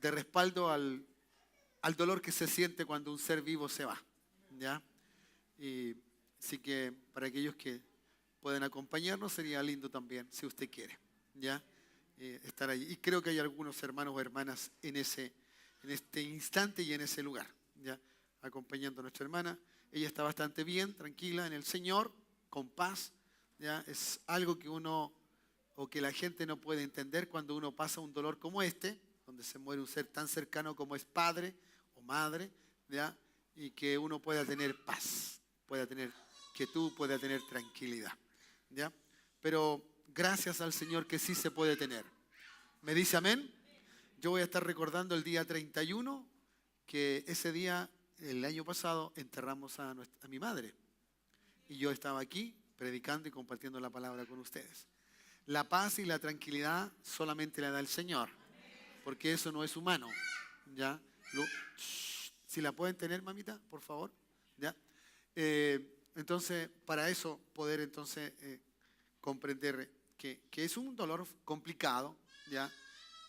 de respaldo al dolor que se siente cuando un ser vivo se va, ¿ya? Y así que para aquellos que pueden acompañarnos sería lindo también, si usted quiere, ¿ya? Estar allí. Y creo que hay algunos hermanos o hermanas en este instante y en ese lugar, ¿ya? Acompañando a nuestra hermana. Ella está bastante bien, tranquila en el Señor, con paz, ¿ya? Es algo que uno o que la gente no puede entender cuando uno pasa un dolor como este, donde se muere un ser tan cercano como es padre o madre, ¿ya? Y que uno pueda tener paz, pueda tener quietud, pueda tener tranquilidad, ¿ya? Pero gracias al Señor que sí se puede tener. ¿Me dice amén? Yo voy a estar recordando el día 31, que ese día, el año pasado, enterramos a mi madre. Y yo estaba aquí predicando y compartiendo la palabra con ustedes. La paz y la tranquilidad solamente la da el Señor, porque eso no es humano, ¿ya? Si la pueden tener, mamita, por favor, ¿ya? Entonces, para eso poder entonces comprender que es un dolor complicado, ¿ya?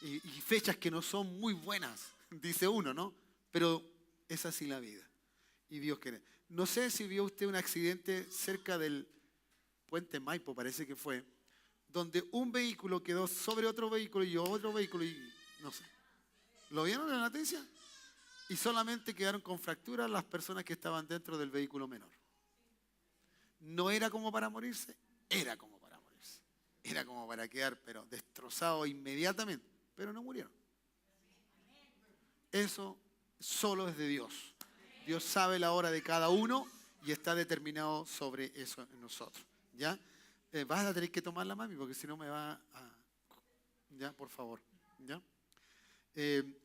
Y fechas que no son muy buenas, dice uno, ¿no? Pero es así la vida. Y Dios quiere. No sé si vio usted un accidente cerca del Puente Maipo, parece que fue, donde un vehículo quedó sobre otro vehículo y otro vehículo y no sé. ¿Lo vieron en la noticia? Y solamente quedaron con fracturas las personas que estaban dentro del vehículo menor. No era como para morirse, era como para morirse. Era como para quedar, pero destrozado inmediatamente. Pero no murieron. Eso solo es de Dios. Dios sabe la hora de cada uno y está determinado sobre eso en nosotros. ¿Ya? Vas a tener que tomarla, mami, porque si no me va a... Ya, por favor. ¿Ya?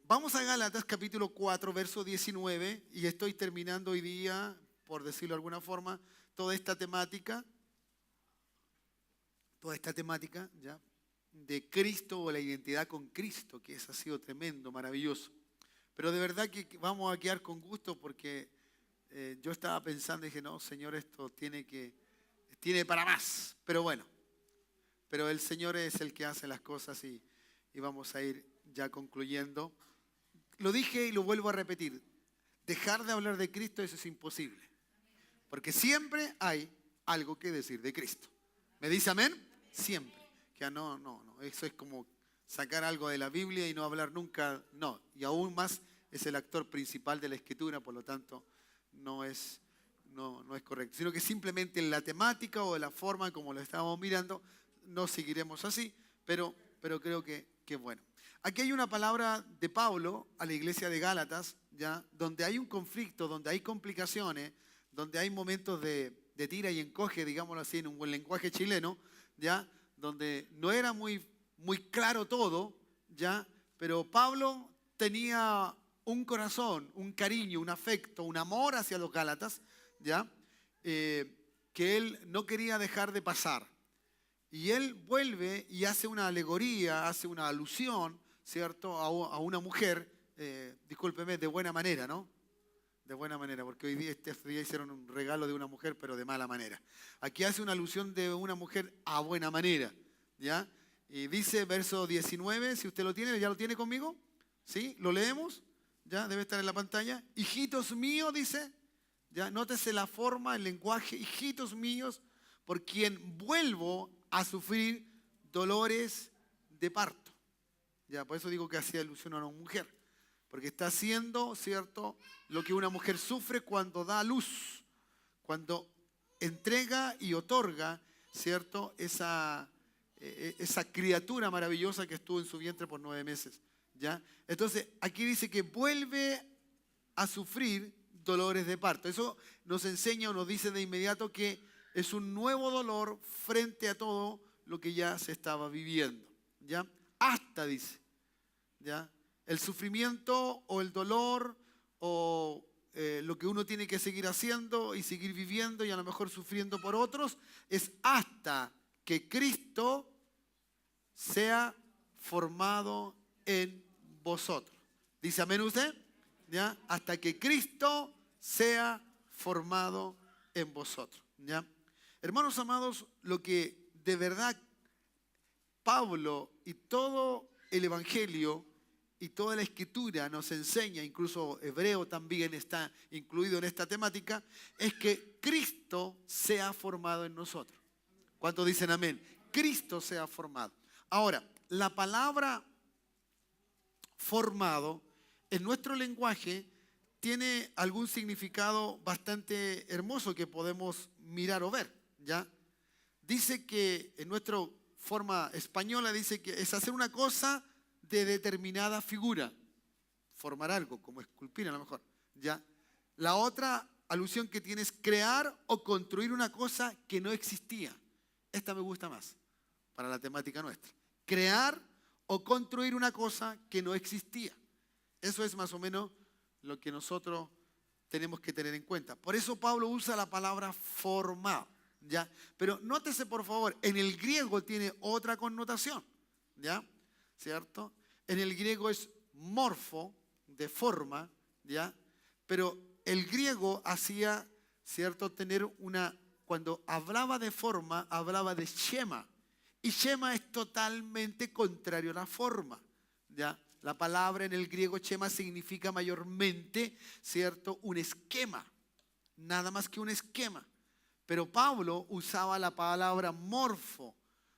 Vamos a Gálatas capítulo 4, verso 19, y estoy terminando hoy día, por decirlo de alguna forma, toda esta temática, ¿ya? De Cristo o la identidad con Cristo, que eso ha sido tremendo, maravilloso. Pero de verdad que vamos a quedar con gusto porque yo estaba pensando y dije, no, Señor, esto tiene para más. Pero bueno, pero el Señor es el que hace las cosas y vamos a ir ya concluyendo. Lo dije y lo vuelvo a repetir. Dejar de hablar de Cristo, eso es imposible. Porque siempre hay algo que decir de Cristo. ¿Me dice amén? Siempre. Que no. Eso es como sacar algo de la Biblia y no hablar nunca. No. Y aún más es el actor principal de la Escritura, por lo tanto no es correcto. Sino que simplemente en la temática o de la forma como lo estábamos mirando, no seguiremos así, pero creo que bueno. Aquí hay una palabra de Pablo a la iglesia de Gálatas, ¿ya? Donde hay un conflicto, donde hay complicaciones, donde hay momentos de tira y encoge, digámoslo así, en un buen lenguaje chileno, ¿ya? Donde no era muy claro todo, ¿ya? Pero Pablo tenía un corazón, un cariño, un afecto, un amor hacia los Gálatas, ¿ya? Que él no quería dejar de pasar. Y él vuelve y hace una alegoría, hace una alusión, ¿cierto? A una mujer, discúlpeme, de buena manera, ¿no? De buena manera, porque hoy día, este día hicieron un regalo de una mujer, pero de mala manera. Aquí hace una alusión de una mujer a buena manera, ¿ya? Y dice, verso 19, si usted lo tiene, ¿ya lo tiene conmigo? ¿Sí? ¿Lo leemos? ¿Ya? Debe estar en la pantalla. Hijitos míos, dice, ¿ya? Nótese la forma, el lenguaje, hijitos míos, por quien vuelvo a sufrir dolores de parto. Ya, por eso digo que hacía alusión a una mujer. Porque está haciendo, ¿cierto?, lo que una mujer sufre cuando da a luz, cuando entrega y otorga, ¿cierto?, esa criatura maravillosa que estuvo en su vientre por 9 meses. ¿Ya? Entonces, aquí dice que vuelve a sufrir dolores de parto. Eso nos enseña o nos dice de inmediato que es un nuevo dolor frente a todo lo que ya se estaba viviendo. ¿Ya? Hasta, dice, ¿ya? El sufrimiento o el dolor o lo que uno tiene que seguir haciendo y seguir viviendo y a lo mejor sufriendo por otros es hasta que Cristo sea formado en vosotros. ¿Dice amén usted? ¿Ya? Hasta que Cristo sea formado en vosotros. ¿Ya? Hermanos amados, lo que de verdad Pablo y todo el Evangelio y toda la Escritura nos enseña, incluso Hebreo también está incluido en esta temática, es que Cristo sea formado en nosotros. ¿Cuántos dicen amén? Cristo sea formado. Ahora, la palabra formado en nuestro lenguaje tiene algún significado bastante hermoso que podemos mirar o ver, ¿ya? Dice que en nuestra forma española dice que es hacer una cosa de determinada figura, formar algo, como esculpir a lo mejor, ¿ya? La otra alusión que tiene es crear o construir una cosa que no existía. Esta me gusta más para la temática nuestra. Crear o construir una cosa que no existía. Eso es más o menos lo que nosotros tenemos que tener en cuenta. Por eso Pablo usa la palabra formado, ¿ya? Pero nótese por favor, en el griego tiene otra connotación, ¿ya? ¿Cierto? En el griego es morfo, de forma, ¿ya? Pero el griego hacía, ¿cierto? Tener una, cuando hablaba de forma, hablaba de schema. Y schema es totalmente contrario a la forma, ¿ya? La palabra en el griego schema significa mayormente, ¿cierto? Un esquema, nada más que un esquema. Pero Pablo usaba la palabra morfo,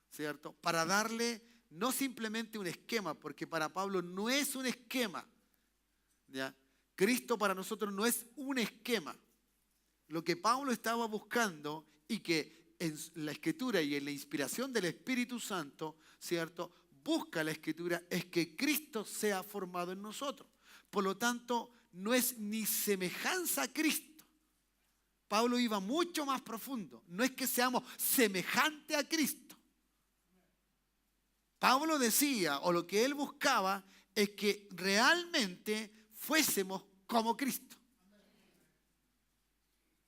¿cierto? Para darle no simplemente un esquema, porque para Pablo no es un esquema, ¿ya? Cristo para nosotros no es un esquema. Lo que Pablo estaba buscando y que en la Escritura y en la inspiración del Espíritu Santo, ¿cierto?, busca la Escritura es que Cristo sea formado en nosotros. Por lo tanto, no es ni semejanza a Cristo. Pablo iba mucho más profundo. No es que seamos semejantes a Cristo. Pablo decía, o lo que él buscaba, es que realmente fuésemos como Cristo.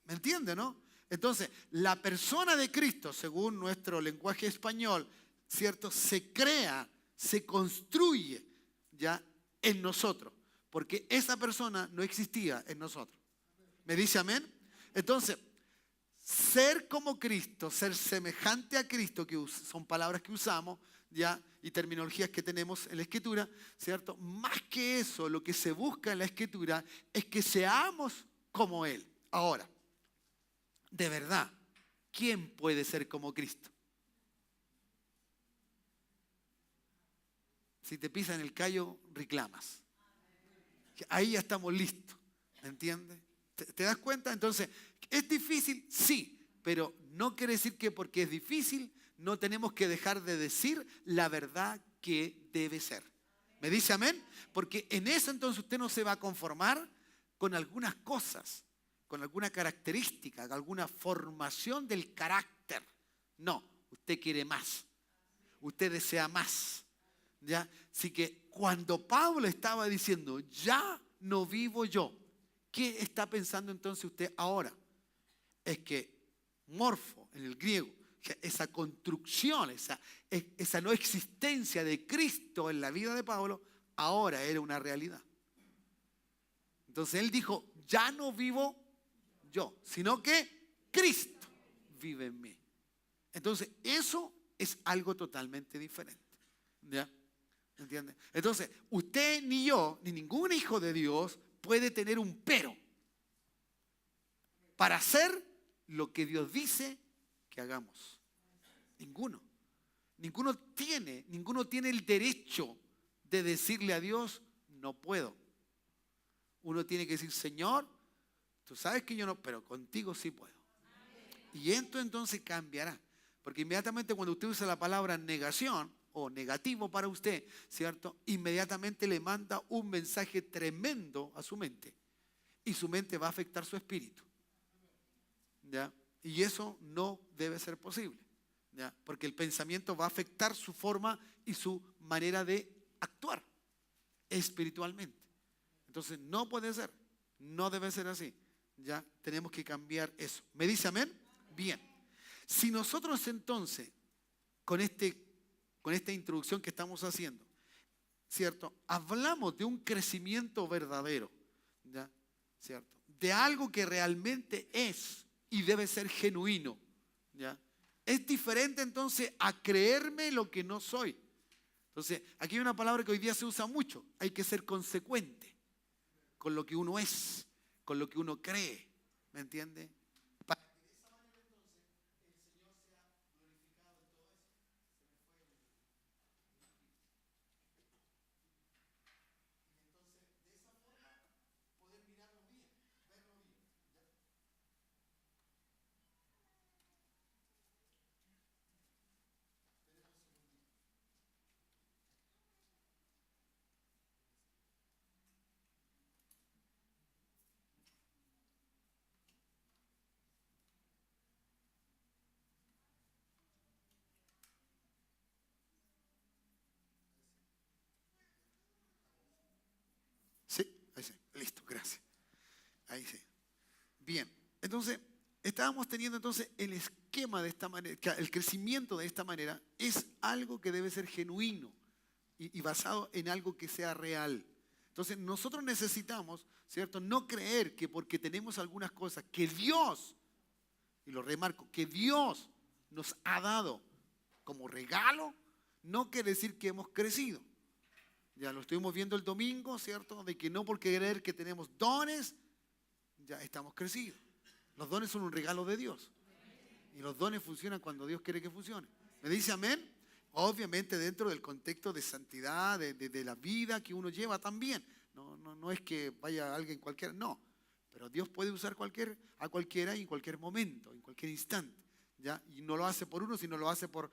¿Me entiende, no? Entonces, la persona de Cristo, según nuestro lenguaje español, ¿cierto?, se crea, se construye ya en nosotros, porque esa persona no existía en nosotros. ¿Me dice amén? Entonces, ser como Cristo, ser semejante a Cristo, que son palabras que usamos ya y terminologías que tenemos en la Escritura, ¿cierto? Más que eso, lo que se busca en la Escritura es que seamos como Él. Ahora, de verdad, ¿quién puede ser como Cristo? Si te pisan el callo, reclamas. Ahí ya estamos listos, ¿me entiendes? ¿Te das cuenta? Entonces, ¿es difícil? Sí, pero no quiere decir que porque es difícil no tenemos que dejar de decir la verdad que debe ser. ¿Me dice amén? Porque en eso entonces usted no se va a conformar con algunas cosas, con alguna característica, con alguna formación del carácter. No, usted quiere más. Usted desea más. ¿Ya? Así que cuando Pablo estaba diciendo, ya no vivo yo, ¿qué está pensando entonces usted ahora? Es que morfo en el griego, esa construcción, esa no existencia de Cristo en la vida de Pablo, ahora era una realidad. Entonces él dijo, ya no vivo yo, sino que Cristo vive en mí. Entonces eso es algo totalmente diferente. ¿Ya? ¿Entiende? Entonces, usted ni yo, ni ningún hijo de Dios puede tener un pero para hacer lo que Dios dice que hagamos. Ninguno. Ninguno tiene el derecho de decirle a Dios, no puedo. Uno tiene que decir, Señor, tú sabes que yo no, pero contigo sí puedo. Y esto entonces cambiará. Porque inmediatamente cuando usted usa la palabra negación, o negativo para usted, ¿cierto? Inmediatamente le manda un mensaje tremendo a su mente. Y su mente va a afectar su espíritu. ¿Ya? Y eso no debe ser posible. ¿Ya? Porque el pensamiento va a afectar su forma y su manera de actuar espiritualmente. Entonces no puede ser, no debe ser así. Ya tenemos que cambiar eso. ¿Me dice amén? Bien. Si nosotros entonces, con esta introducción que estamos haciendo, ¿cierto?, hablamos de un crecimiento verdadero, ¿ya? ¿Cierto?, de algo que realmente es y debe ser genuino, ¿ya? Es diferente entonces a creerme lo que no soy. Entonces, aquí hay una palabra que hoy día se usa mucho. Hay que ser consecuente con lo que uno es, con lo que uno cree. ¿Me entiende? Para que de esa manera entonces el Señor sea glorificado en todo eso. Entonces, de esa forma, poder mirarlo bien, verlo bien. Sí, ahí sí. Listo, gracias. Ahí sí. Bien, entonces estábamos teniendo entonces el esquema de esta manera, que el crecimiento de esta manera es algo que debe ser genuino y basado en algo que sea real. Entonces nosotros necesitamos, ¿cierto? No creer que porque tenemos algunas cosas que Dios, y lo remarco, que Dios nos ha dado como regalo, no quiere decir que hemos crecido. Ya lo estuvimos viendo el domingo, ¿cierto? De que no por creer que tenemos dones, ya estamos crecidos. Los dones son un regalo de Dios. Y los dones funcionan cuando Dios quiere que funcionen. ¿Me dice amén? Obviamente dentro del contexto de santidad, de la vida que uno lleva también. No es que vaya alguien cualquiera, no. Pero Dios puede usar a cualquiera y en cualquier momento, en cualquier instante. ¿Ya? Y no lo hace por uno, sino lo hace por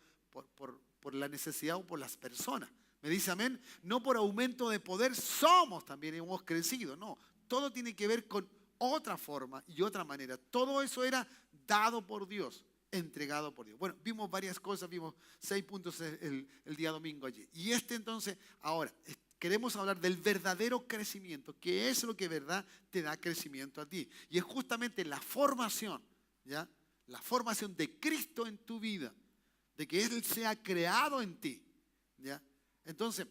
la necesidad o por las personas. ¿Me dice amén? No por aumento de poder somos también, hemos crecido. No, todo tiene que ver con otra forma y otra manera. Todo eso era dado por Dios, entregado por Dios. Bueno, vimos varias cosas, vimos 6 puntos el día domingo allí. Y entonces, ahora, queremos hablar del verdadero crecimiento, que es lo que verdad te da crecimiento a ti. Y es justamente la formación, ¿ya? La formación de Cristo en tu vida, de que Él sea creado en ti, ¿ya? Entonces,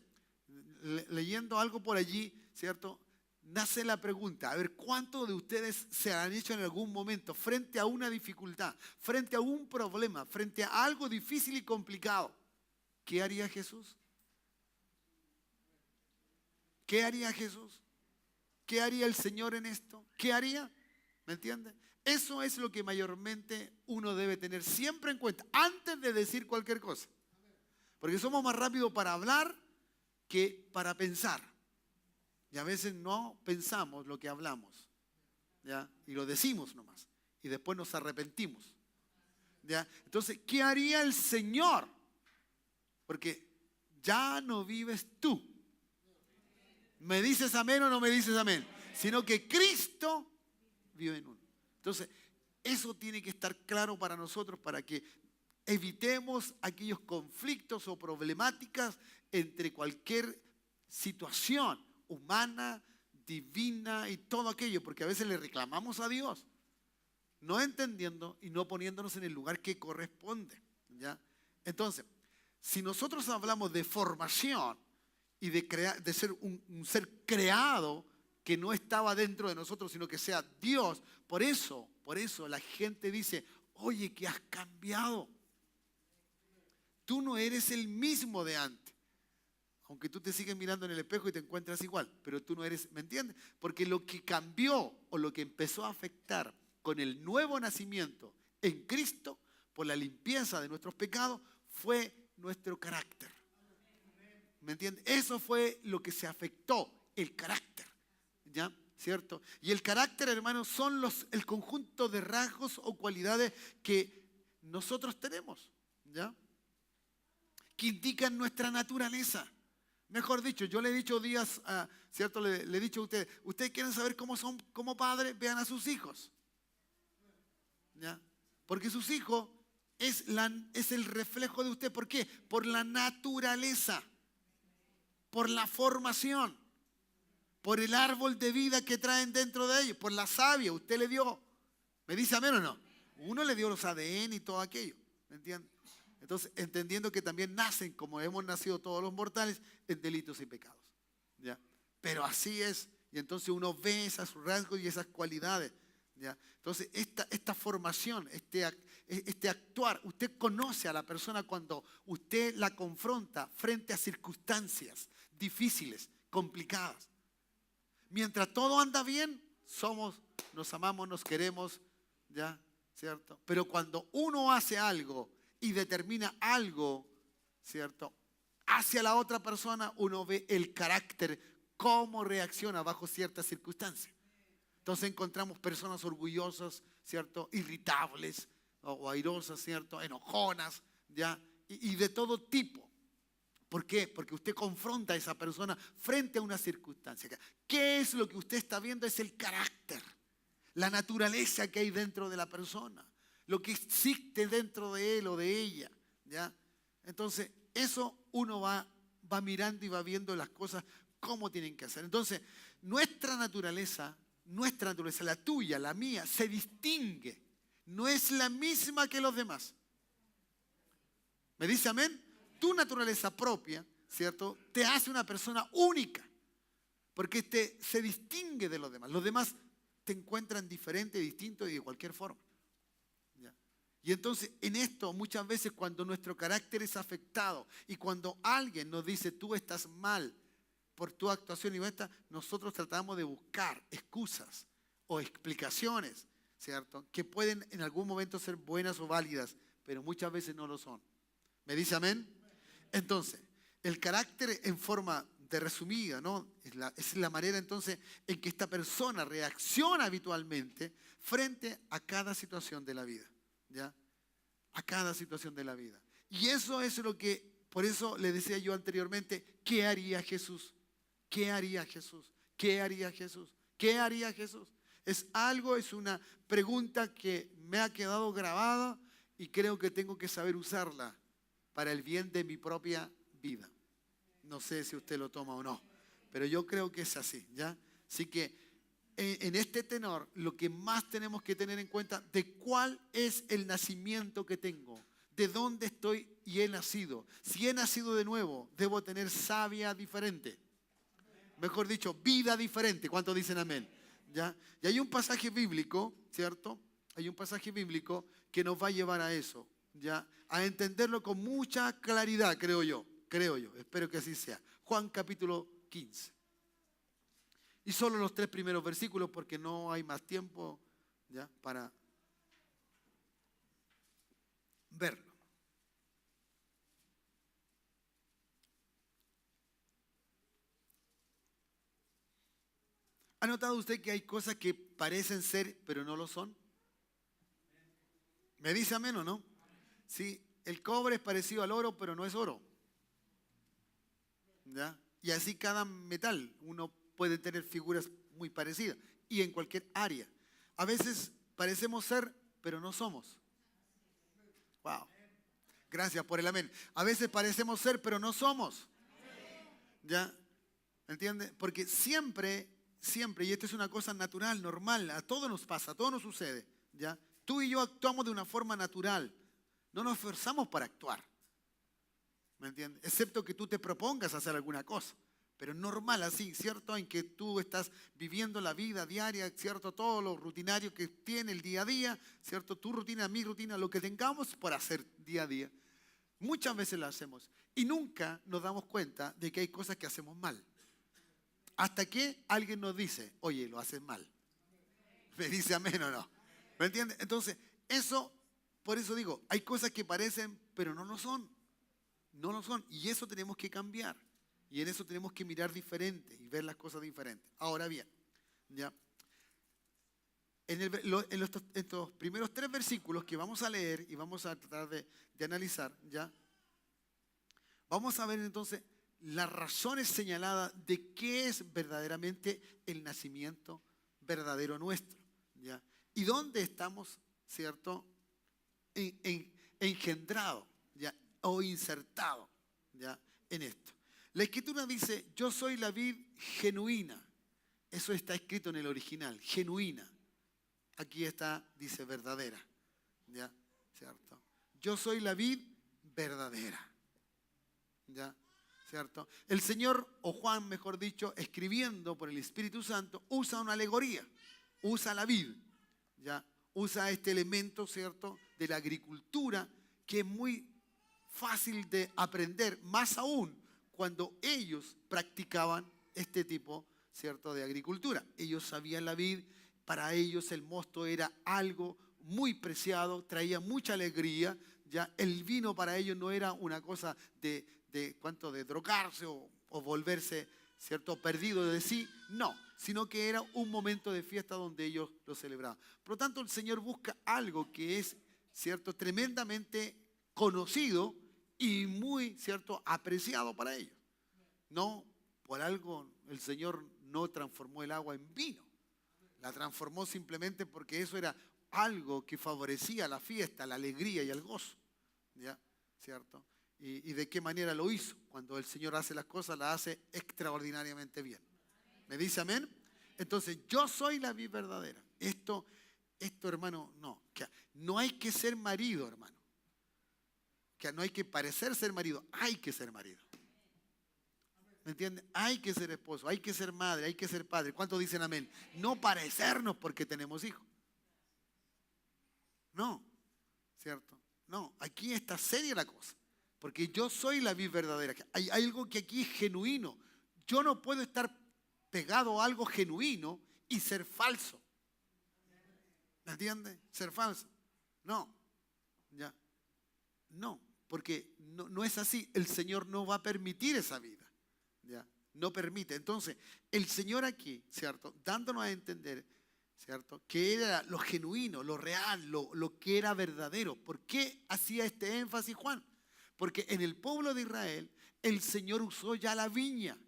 leyendo algo por allí, ¿cierto? Nace la pregunta, a ver, ¿cuántos de ustedes se han hecho en algún momento frente a una dificultad, frente a un problema, frente a algo difícil y complicado? ¿Qué haría Jesús? ¿Qué haría Jesús? ¿Qué haría el Señor en esto? ¿Qué haría? ¿Me entiende? Eso es lo que mayormente uno debe tener siempre en cuenta antes de decir cualquier cosa. Porque somos más rápidos para hablar que para pensar. Y a veces no pensamos lo que hablamos, ¿ya? Y lo decimos nomás. Y después nos arrepentimos, ¿ya? Entonces, ¿qué haría el Señor? Porque ya no vives tú. ¿Me dices amén o no me dices amén? Sino que Cristo vive en uno. Entonces, eso tiene que estar claro para nosotros para que evitemos aquellos conflictos o problemáticas entre cualquier situación humana, divina y todo aquello, porque a veces le reclamamos a Dios, no entendiendo y no poniéndonos en el lugar que corresponde, ¿ya? Entonces, si nosotros hablamos de formación y de ser un ser creado que no estaba dentro de nosotros, sino que sea Dios, por eso la gente dice, oye, que has cambiado. Tú no eres el mismo de antes. Aunque tú te sigues mirando en el espejo y te encuentras igual, pero tú no eres, ¿me entiendes? Porque lo que cambió o lo que empezó a afectar con el nuevo nacimiento en Cristo, por la limpieza de nuestros pecados, fue nuestro carácter. ¿Me entiendes? Eso fue lo que se afectó, el carácter, ¿ya? ¿Cierto? Y el carácter, hermanos, son el conjunto de rasgos o cualidades que nosotros tenemos, ¿ya? Que indican nuestra naturaleza. Mejor dicho, yo le he dicho días, ¿cierto? Le he dicho a ustedes quieren saber cómo son como padres, vean a sus hijos. ¿Ya? Porque sus hijos es el reflejo de usted. ¿Por qué? Por la naturaleza, por la formación, por el árbol de vida que traen dentro de ellos, por la savia, usted le dio. ¿Me dice amén o no? Uno le dio los ADN y todo aquello, ¿me entiende? Entonces, entendiendo que también nacen, como hemos nacido todos los mortales, en delitos y pecados, ¿ya? Pero así es. Y entonces uno ve esos rasgos y esas cualidades, ¿ya? Entonces, esta formación, este actuar, usted conoce a la persona cuando usted la confronta frente a circunstancias difíciles, complicadas. Mientras todo anda bien, nos amamos, nos queremos, ¿ya? ¿Cierto? Pero cuando uno hace algo y determina algo, ¿cierto? Hacia la otra persona, uno ve el carácter, cómo reacciona bajo ciertas circunstancias. Entonces encontramos personas orgullosas, ¿cierto? Irritables o airosas, ¿cierto? Enojonas, ¿ya? Y de todo tipo. ¿Por qué? Porque usted confronta a esa persona frente a una circunstancia. ¿Qué es lo que usted está viendo? Es el carácter, la naturaleza que hay dentro de la persona, lo que existe dentro de él o de ella, ¿ya? Entonces, eso uno va mirando y va viendo las cosas cómo tienen que hacer. Entonces, nuestra naturaleza, la tuya, la mía, se distingue. No es la misma que los demás. ¿Me dice amén? Tu naturaleza propia, ¿cierto? Te hace una persona única. Porque se distingue de los demás. Los demás te encuentran diferente, distinto y de cualquier forma. ¿Ya? Y entonces en esto muchas veces cuando nuestro carácter es afectado y cuando alguien nos dice tú estás mal por tu actuación y esta, nosotros tratamos de buscar excusas o explicaciones, ¿cierto? Que pueden en algún momento ser buenas o válidas, pero muchas veces no lo son. ¿Me dice amén? Entonces, el carácter en forma de resumida, ¿no? Es la manera entonces en que esta persona reacciona habitualmente frente a cada situación de la vida, ¿ya? A cada situación de la vida. Y eso es lo que, por eso le decía yo anteriormente, ¿qué haría Jesús? ¿Qué haría Jesús? ¿Qué haría Jesús? ¿Qué haría Jesús? Es una pregunta que me ha quedado grabada y creo que tengo que saber usarla para el bien de mi propia vida. No sé si usted lo toma o no, pero yo creo que es así, ¿ya? Así que en este tenor, lo que más tenemos que tener en cuenta de cuál es el nacimiento que tengo, de dónde estoy y he nacido. Si he nacido de nuevo, debo tener savia diferente. Mejor dicho, vida diferente. ¿Cuántos dicen amén? ¿Ya? Y hay un pasaje bíblico, ¿cierto? Hay un pasaje bíblico que nos va a llevar a eso, ¿ya? A entenderlo con mucha claridad, creo yo, espero que así sea. Juan capítulo 15. Y solo los 3 primeros versículos porque no hay más tiempo, ¿ya? Para verlo. ¿Ha notado usted que hay cosas que parecen ser pero no lo son? ¿Me dice amén o no? Sí, el cobre es parecido al oro pero no es oro. ¿Ya? Y así cada metal, uno puede tener figuras muy parecidas y en cualquier área. A veces parecemos ser, pero no somos. Wow. Gracias por el amén. A veces parecemos ser, pero no somos. ¿Ya? ¿Entiende? Porque siempre, y esto es una cosa natural, normal, a todos nos pasa, a todos nos sucede. ¿Ya? Tú y yo actuamos de una forma natural. No nos esforzamos para actuar. ¿Me entiendes? Excepto que tú te propongas hacer alguna cosa. Pero es normal así, ¿cierto? En que tú estás viviendo la vida diaria, ¿cierto? Todo lo rutinario que tiene el día a día, ¿cierto? Tu rutina, mi rutina, lo que tengamos por hacer día a día. Muchas veces lo hacemos. Y nunca nos damos cuenta de que hay cosas que hacemos mal. Hasta que alguien nos dice, oye, lo haces mal. ¿Me dice amén o no? ¿Me entiendes? Entonces, por eso digo, hay cosas que parecen, pero no lo son. No lo son. Y eso tenemos que cambiar. Y en eso tenemos que mirar diferente y ver las cosas diferentes. Ahora bien, ¿ya? En estos primeros 3 versículos que vamos a leer y vamos a tratar de analizar, ¿ya? Vamos a ver entonces las razones señaladas de qué es verdaderamente el nacimiento verdadero nuestro, ¿ya? Y dónde estamos, ¿cierto? Engendrados, ¿ya? O insertados, ¿ya? En esto. La Escritura dice, yo soy la vid genuina. Eso está escrito en el original, genuina. Aquí está, dice verdadera, ¿ya? ¿Cierto? Yo soy la vid verdadera, ¿ya? ¿Cierto? El Señor, o Juan mejor dicho, escribiendo por el Espíritu Santo, usa una alegoría, usa la vid, ya usa este elemento, ¿cierto?, de la agricultura, que es muy fácil de aprender, más aún cuando ellos practicaban este tipo, ¿cierto?, de agricultura. Ellos sabían la vid, para ellos el mosto era algo muy preciado, traía mucha alegría. Ya el vino para ellos no era una cosa de drogarse o volverse, ¿cierto?, perdido de sí, no, sino que era un momento de fiesta donde ellos lo celebraban. Por lo tanto, el Señor busca algo que es, ¿cierto?, tremendamente conocido y muy, ¿cierto?, apreciado para ellos. No, por algo el Señor no transformó el agua en vino. La transformó simplemente porque eso era algo que favorecía la fiesta, la alegría y el gozo. ¿Ya? ¿Cierto? ¿Y de qué manera lo hizo? Cuando el Señor hace las cosas, las hace extraordinariamente bien. ¿Me dice amén? Entonces, yo soy la vid verdadera. Esto, hermano, no. No hay que ser marido, hermano. No hay que parecer ser marido, hay que ser marido. ¿Me entienden? Hay que ser esposo, hay que ser madre, hay que ser padre. ¿Cuántos dicen amén? No parecernos porque tenemos hijos. No, ¿cierto? No, aquí está seria la cosa. Porque yo soy la vid verdadera. Hay algo que aquí es genuino. Yo no puedo estar pegado a algo genuino y ser falso. ¿Me entiende? Ser falso. No. Ya. No, porque no es así. El Señor no va a permitir esa vida. ¿Ya? No permite. Entonces, el Señor aquí, ¿cierto?, dándonos a entender, ¿cierto?, que era lo genuino, lo real, lo que era verdadero. ¿Por qué hacía este énfasis Juan? Porque en el pueblo de Israel, el Señor usó ya la viña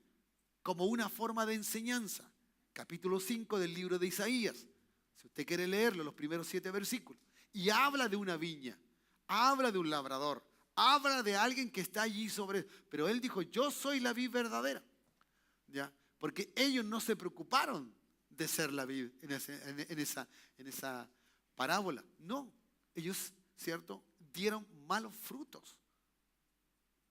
como una forma de enseñanza. Capítulo 5 del libro de Isaías. Si usted quiere leerlo, los primeros 7 versículos. Y habla de una viña, habla de un labrador, habla de alguien que está allí sobre. Pero él dijo, yo soy la vid verdadera. ¿Ya? Porque ellos no se preocuparon de ser la vid en esa parábola. No, ellos, ¿cierto?, dieron malos frutos.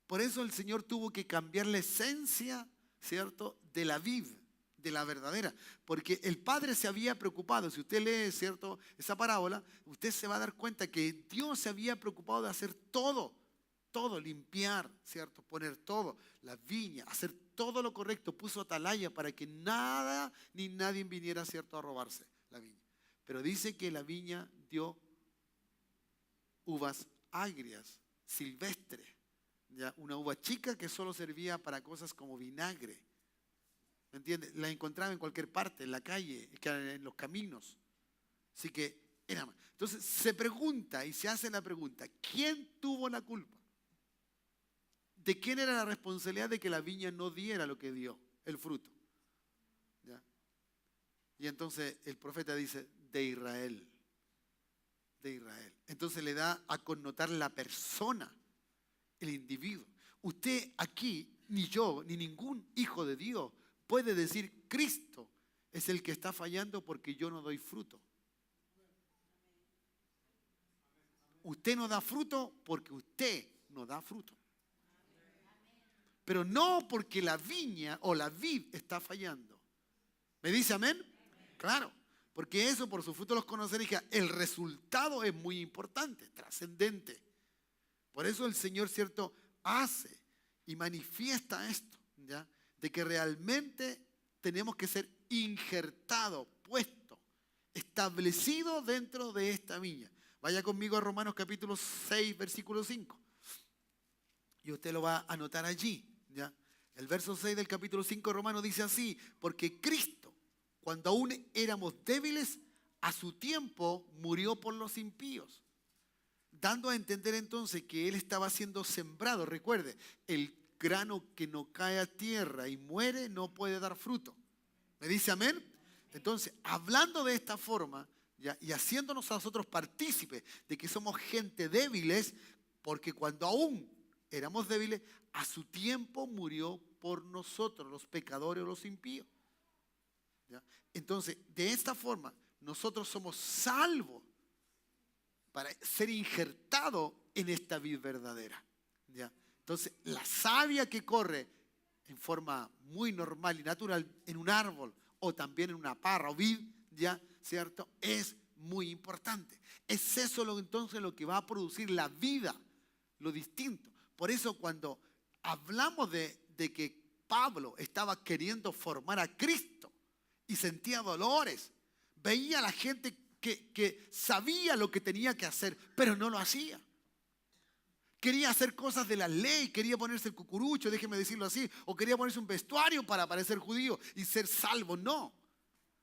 Por eso el Señor tuvo que cambiar la esencia, ¿cierto?, de la vid, de la verdadera. Porque el Padre se había preocupado. Si usted lee, ¿cierto?, esa parábola, usted se va a dar cuenta que Dios se había preocupado de hacer todo, limpiar, ¿cierto?, poner todo, la viña, hacer todo lo correcto. Puso atalaya para que nada ni nadie viniera, ¿cierto?, a robarse la viña. Pero dice que la viña dio uvas agrias, silvestres. ¿Ya? Una uva chica que solo servía para cosas como vinagre. ¿Me entiendes? La encontraba en cualquier parte, en la calle, en los caminos. Así que era mal. Entonces se pregunta y se hace la pregunta, ¿quién tuvo la culpa? ¿De quién era la responsabilidad de que la viña no diera lo que dio, el fruto? ¿Ya? Y entonces el profeta dice, de Israel. De Israel. Entonces le da a connotar la persona, el individuo. Usted aquí, ni yo, ni ningún hijo de Dios puede decir, Cristo es el que está fallando porque yo no doy fruto. Usted no da fruto porque usted no da fruto. Pero no porque la viña o la vid está fallando. ¿Me dice amén? Claro, porque eso por su fruto los conoceréis. El resultado es muy importante, trascendente. Por eso el Señor, ¿cierto?, hace y manifiesta esto, ¿ya?, de que realmente tenemos que ser injertados, puestos, establecidos dentro de esta viña. Vaya conmigo a Romanos capítulo 6, versículo 5. Y usted lo va a anotar allí, ¿ya? El verso 6 del capítulo 5 de Romanos dice así, porque Cristo, cuando aún éramos débiles, a su tiempo murió por los impíos. Dando a entender entonces que Él estaba siendo sembrado. Recuerde, el grano que no cae a tierra y muere no puede dar fruto. ¿Me dice amén? Entonces, hablando de esta forma, ¿ya?, y haciéndonos a nosotros partícipes de que somos gente débiles, porque cuando aún éramos débiles, a su tiempo murió por nosotros, los pecadores o los impíos. ¿Ya? Entonces, de esta forma, nosotros somos salvos para ser injertados en esta vid verdadera. ¿Ya? Entonces, la savia que corre en forma muy normal y natural en un árbol o también en una parra o vid, ¿ya?, ¿cierto?, es muy importante. Es eso entonces lo que va a producir la vida, lo distinto. Por eso cuando hablamos de que Pablo estaba queriendo formar a Cristo y sentía dolores, veía a la gente que sabía lo que tenía que hacer, pero no lo hacía. Quería hacer cosas de la ley, quería ponerse el cucurucho, déjeme decirlo así, o quería ponerse un vestuario para parecer judío y ser salvo. No.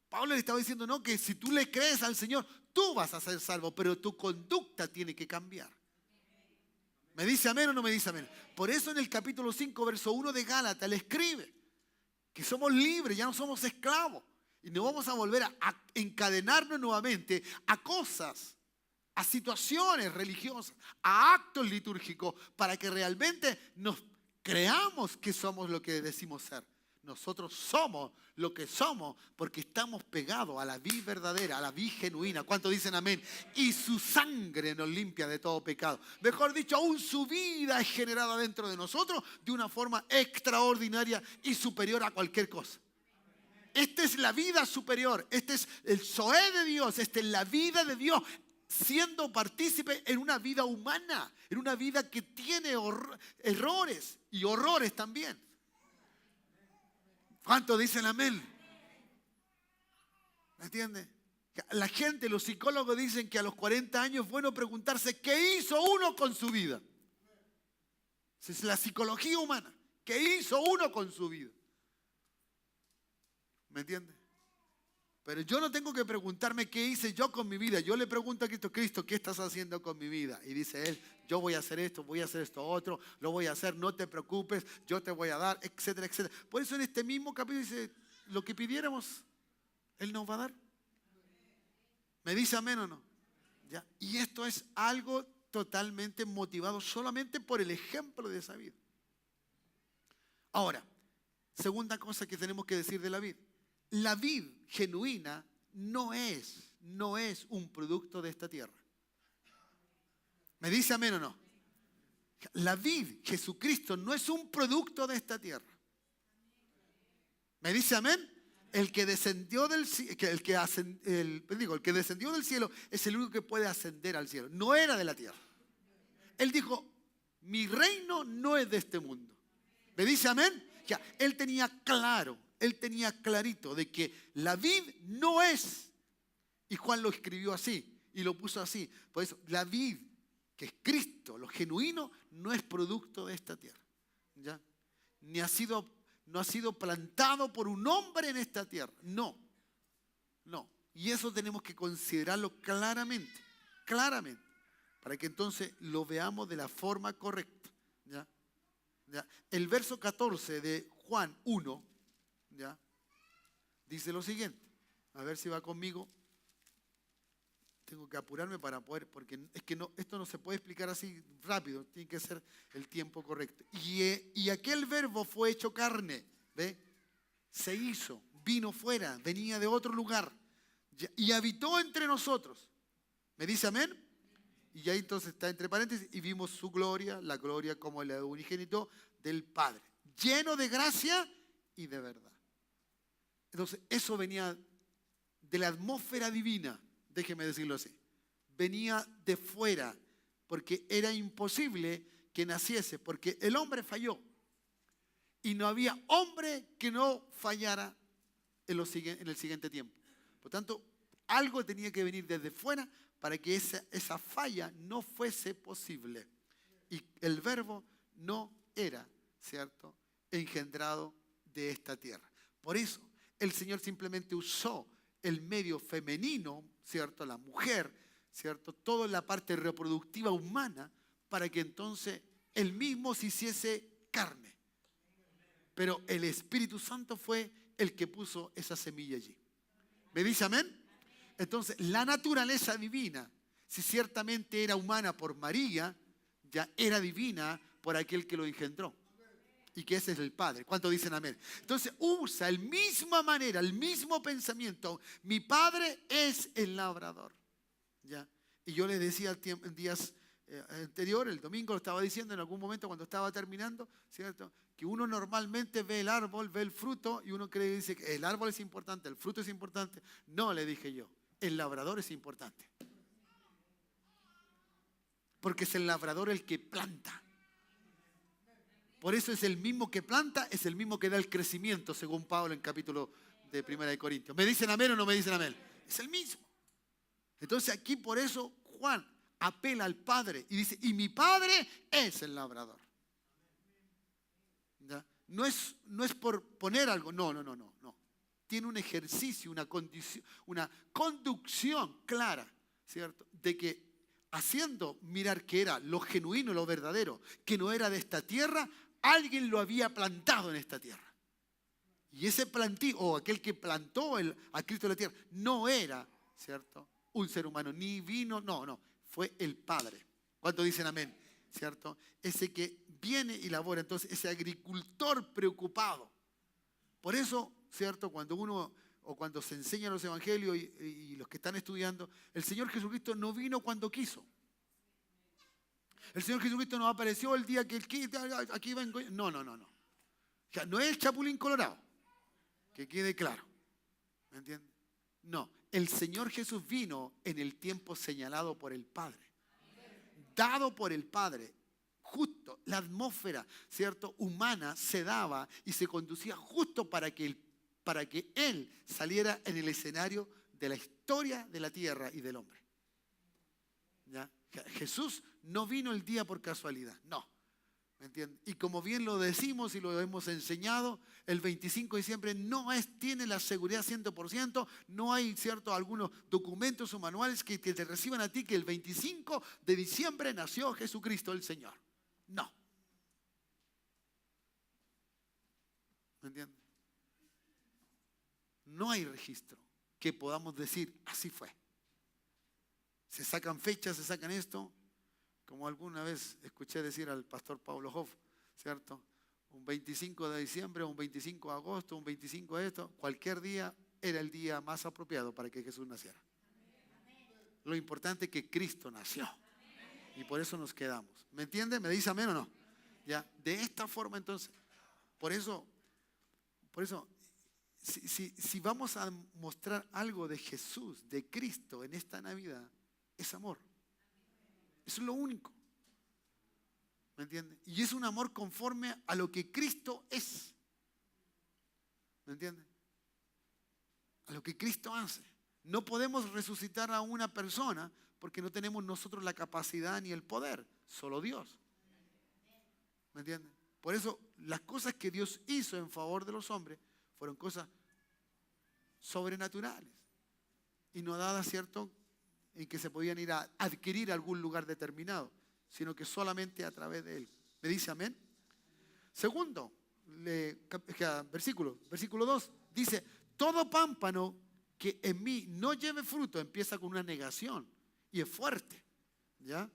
Pablo le estaba diciendo, no, que si tú le crees al Señor, tú vas a ser salvo, pero tu conducta tiene que cambiar. ¿Me dice amén o no me dice amén? Por eso en el capítulo 5, verso 1 de Gálatas, le escribe que somos libres, ya no somos esclavos. Y no vamos a volver a encadenarnos nuevamente a cosas, a situaciones religiosas, a actos litúrgicos, para que realmente nos creamos que somos lo que decimos ser. Nosotros somos lo que somos porque estamos pegados a la vid verdadera, a la vid genuina. ¿Cuántos dicen amén? Y su sangre nos limpia de todo pecado. Mejor dicho, aún su vida es generada dentro de nosotros de una forma extraordinaria y superior a cualquier cosa. Esta es la vida superior, este es el Zoé de Dios, esta es la vida de Dios, siendo partícipe en una vida humana, en una vida que tiene errores y horrores también. ¿Cuántos dicen amén? ¿Me entiende? La gente, los psicólogos dicen que a los 40 años es bueno preguntarse qué hizo uno con su vida. Esa es la psicología humana. ¿Qué hizo uno con su vida? ¿Me entiende? Pero yo no tengo que preguntarme qué hice yo con mi vida. Yo le pregunto a Cristo, Cristo, ¿qué estás haciendo con mi vida? Y dice Él, yo voy a hacer esto otro, lo voy a hacer, no te preocupes, yo te voy a dar, etcétera, etcétera. Por eso en este mismo capítulo dice, lo que pidiéramos, Él nos va a dar. ¿Me dice amén o no? ¿Ya? Y esto es algo totalmente motivado solamente por el ejemplo de esa vida. Ahora, segunda cosa que tenemos que decir de la vid. La vid genuina no es un producto de esta tierra. ¿Me dice amén o no? La vid, Jesucristo, no es un producto de esta tierra. ¿Me dice amén? El que descendió del cielo es el único que puede ascender al cielo. No era de la tierra. Él dijo, mi reino no es de este mundo. ¿Me dice amén? Ya, él tenía clarito de que la vid no es. Y Juan lo escribió así y lo puso así. Por eso, la vid, que es Cristo, lo genuino, no es producto de esta tierra. ¿Ya? No ha sido plantado por un hombre en esta tierra. No. Y eso tenemos que considerarlo claramente. Para que entonces lo veamos de la forma correcta. ¿Ya? El verso 14 de Juan 1, ¿ya? Dice lo siguiente. A ver si va conmigo. Tengo que apurarme para poder, porque es que esto no se puede explicar así rápido, tiene que ser el tiempo correcto. Y aquel verbo fue hecho carne, ¿ve? Se hizo, vino fuera, venía de otro lugar y habitó entre nosotros. ¿Me dice amén? Y ahí entonces está entre paréntesis, y vimos su gloria, la gloria como el unigénito del Padre, lleno de gracia y de verdad. Entonces eso venía de la atmósfera divina, déjeme decirlo así. Venía de fuera, porque era imposible que naciese, porque el hombre falló. Y no había hombre que no fallara en el siguiente tiempo. Por tanto, algo tenía que venir desde fuera para que esa falla no fuese posible. Y el verbo no era, ¿cierto?, engendrado de esta tierra. Por eso, el Señor simplemente usó el medio femenino, ¿cierto?, la mujer, ¿cierto?, toda la parte reproductiva humana, para que entonces Él mismo se hiciese carne. Pero el Espíritu Santo fue el que puso esa semilla allí. ¿Me dice amén? Entonces, la naturaleza divina, si ciertamente era humana por María, ya era divina por aquel que lo engendró. Y que ese es el Padre. ¿Cuántos dicen amén? Entonces, usa la misma manera, el mismo pensamiento. Mi Padre es el labrador. ¿Ya? Y yo les decía en días anteriores, el domingo lo estaba diciendo en algún momento cuando estaba terminando, ¿cierto?, que uno normalmente ve el árbol, ve el fruto y uno cree y dice que el árbol es importante, el fruto es importante. No, le dije yo. el labrador es importante. Porque es el labrador el que planta. Por eso es el mismo que planta, es el mismo que da el crecimiento, según Pablo en capítulo de 1 de Corintios. ¿Me dicen amén o no me dicen amén? Es el mismo. Entonces aquí por eso Juan apela al Padre y dice, y mi Padre es el labrador. ¿Ya? No es por poner algo, no. Tiene un ejercicio, una conducción clara, ¿cierto? De que haciendo mirar que era lo genuino, lo verdadero, que no era de esta tierra, alguien lo había plantado en esta tierra. Y ese plantío, o aquel que plantó a Cristo en la tierra, no era, ¿cierto?, un ser humano, ni vino, no, fue el Padre. ¿Cuántos dicen amén? ¿Cierto? Ese que viene y labora, entonces ese agricultor preocupado. Por eso, ¿cierto?, cuando se enseñan los evangelios y los que están estudiando, el Señor Jesucristo no vino cuando quiso. El Señor Jesucristo no apareció el día que aquí vengo. No. O sea, no es el Chapulín Colorado, que quede claro. ¿Me entiendes? No, el Señor Jesús vino en el tiempo señalado por el Padre. Dado por el Padre. Justo, la atmósfera, ¿cierto?, humana se daba y se conducía justo para que Él saliera en el escenario de la historia de la tierra y del hombre. ¿Ya? Jesús no vino el día por casualidad, no. ¿Me entiendes? Y como bien lo decimos y lo hemos enseñado, el 25 de diciembre tiene la seguridad 100%, no hay, ¿cierto?, algunos documentos o manuales que te reciban a ti que el 25 de diciembre nació Jesucristo el Señor. No. ¿Me entiendes? No hay registro que podamos decir, así fue. Se sacan fechas, se sacan esto, como alguna vez escuché decir al pastor Pablo Hoff, ¿cierto? Un 25 de diciembre, un 25 de agosto, un 25 de esto, cualquier día era el día más apropiado para que Jesús naciera. Lo importante es que Cristo nació. Y por eso nos quedamos. ¿Me entiende? ¿Me dice amén o no? ¿Ya? De esta forma entonces, por eso, si vamos a mostrar algo de Jesús, de Cristo en esta Navidad, es amor. Eso es lo único. ¿Me entiende? Y es un amor conforme a lo que Cristo es. ¿Me entiende? A lo que Cristo hace. No podemos resucitar a una persona porque no tenemos nosotros la capacidad ni el poder, solo Dios. ¿Me entiende? Por eso las cosas que Dios hizo en favor de los hombres fueron cosas sobrenaturales y no dadas, ¿cierto?, en que se podían ir a adquirir algún lugar determinado, sino que solamente a través de Él. ¿Me dice amén? Segundo, versículo 2, dice, todo pámpano que en mí no lleve fruto, empieza con una negación y es fuerte, ¿ya?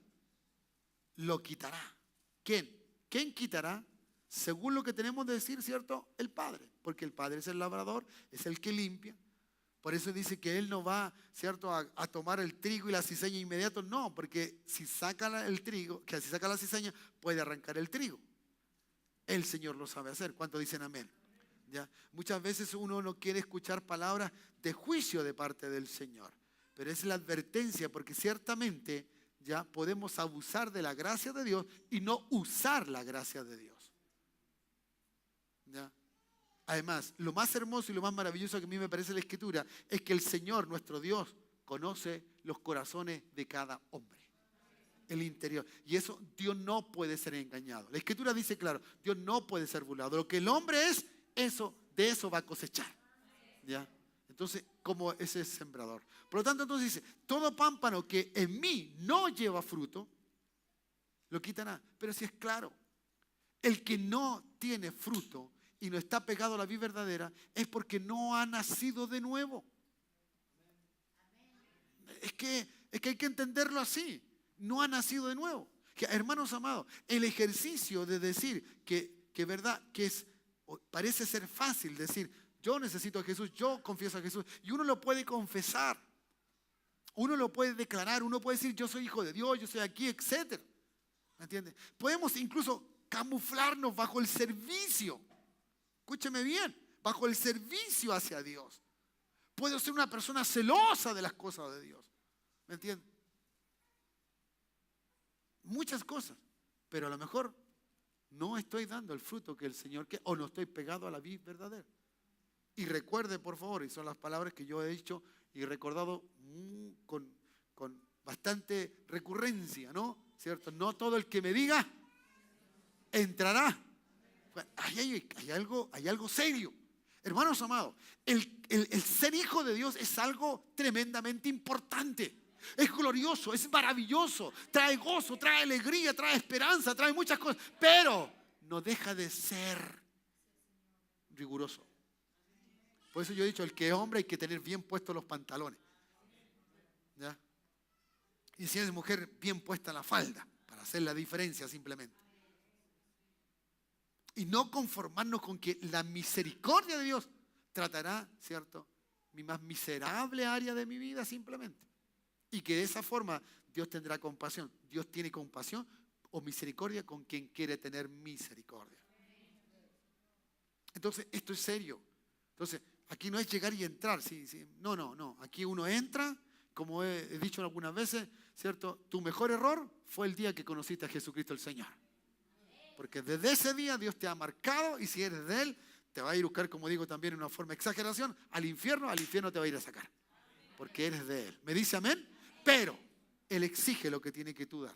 Lo quitará. ¿Quién? ¿Quién quitará? Según lo que tenemos de decir, ¿cierto? El Padre, porque el Padre es el labrador, es el que limpia. Por eso dice que Él no va, ¿cierto?, a tomar el trigo y la cizaña inmediato. No, porque si saca el trigo, que si saca la cizaña, puede arrancar el trigo. El Señor lo sabe hacer. ¿Cuántos dicen amén? ¿Ya? Muchas veces uno no quiere escuchar palabras de juicio de parte del Señor. Pero es la advertencia, porque ciertamente ya podemos abusar de la gracia de Dios y no usar la gracia de Dios. ¿Ya? Además, lo más hermoso y lo más maravilloso que a mí me parece la Escritura es que el Señor, nuestro Dios, conoce los corazones de cada hombre, el interior. Y eso, Dios no puede ser engañado. La Escritura dice claro, Dios no puede ser burlado. Lo que el hombre es, de eso va a cosechar. ¿Ya? Entonces, como ese sembrador. Por lo tanto, entonces dice, todo pámpano que en mí no lleva fruto, lo quitará. Pero si es claro, el que no tiene fruto y no está pegado a la vida verdadera, es porque no ha nacido de nuevo. Es que hay que entenderlo así. No ha nacido de nuevo. Hermanos amados, el ejercicio de decir que verdad, parece ser fácil decir, yo necesito a Jesús, yo confieso a Jesús, y uno lo puede confesar, uno lo puede declarar, uno puede decir, yo soy hijo de Dios, yo soy aquí, etc. ¿Me entiendes? Podemos incluso camuflarnos bajo el servicio. Escúcheme bien, bajo el servicio hacia Dios. Puedo ser una persona celosa de las cosas de Dios. ¿Me entiendes? Muchas cosas. Pero a lo mejor no estoy dando el fruto que el Señor quiere, o no estoy pegado a la vid verdadera. Y recuerde, por favor, y son las palabras que yo he dicho y recordado con bastante recurrencia, ¿no? ¿Cierto? No todo el que me diga entrará. Hay algo serio. Hermanos amados, el ser hijo de Dios es algo tremendamente importante. Es glorioso, es maravilloso, trae gozo, trae alegría, trae esperanza, trae muchas cosas, pero no deja de ser riguroso. Por eso yo he dicho, el que es hombre hay que tener bien puestos los pantalones, ¿ya? Y si es mujer, bien puesta la falda, para hacer la diferencia simplemente. Y no conformarnos con que la misericordia de Dios tratará, ¿cierto?, mi más miserable área de mi vida simplemente. Y que de esa forma Dios tendrá compasión. Dios tiene compasión o misericordia con quien quiere tener misericordia. Entonces, esto es serio. Entonces, aquí no es llegar y entrar. Sí. No. Aquí uno entra, como he dicho algunas veces, ¿cierto? Tu mejor error fue el día que conociste a Jesucristo el Señor. Porque desde ese día Dios te ha marcado y si eres de Él, te va a ir a buscar, como digo también en una forma de exageración, al infierno te va a ir a sacar. Porque eres de Él. ¿Me dice amén? Pero Él exige lo que tiene que tú dar,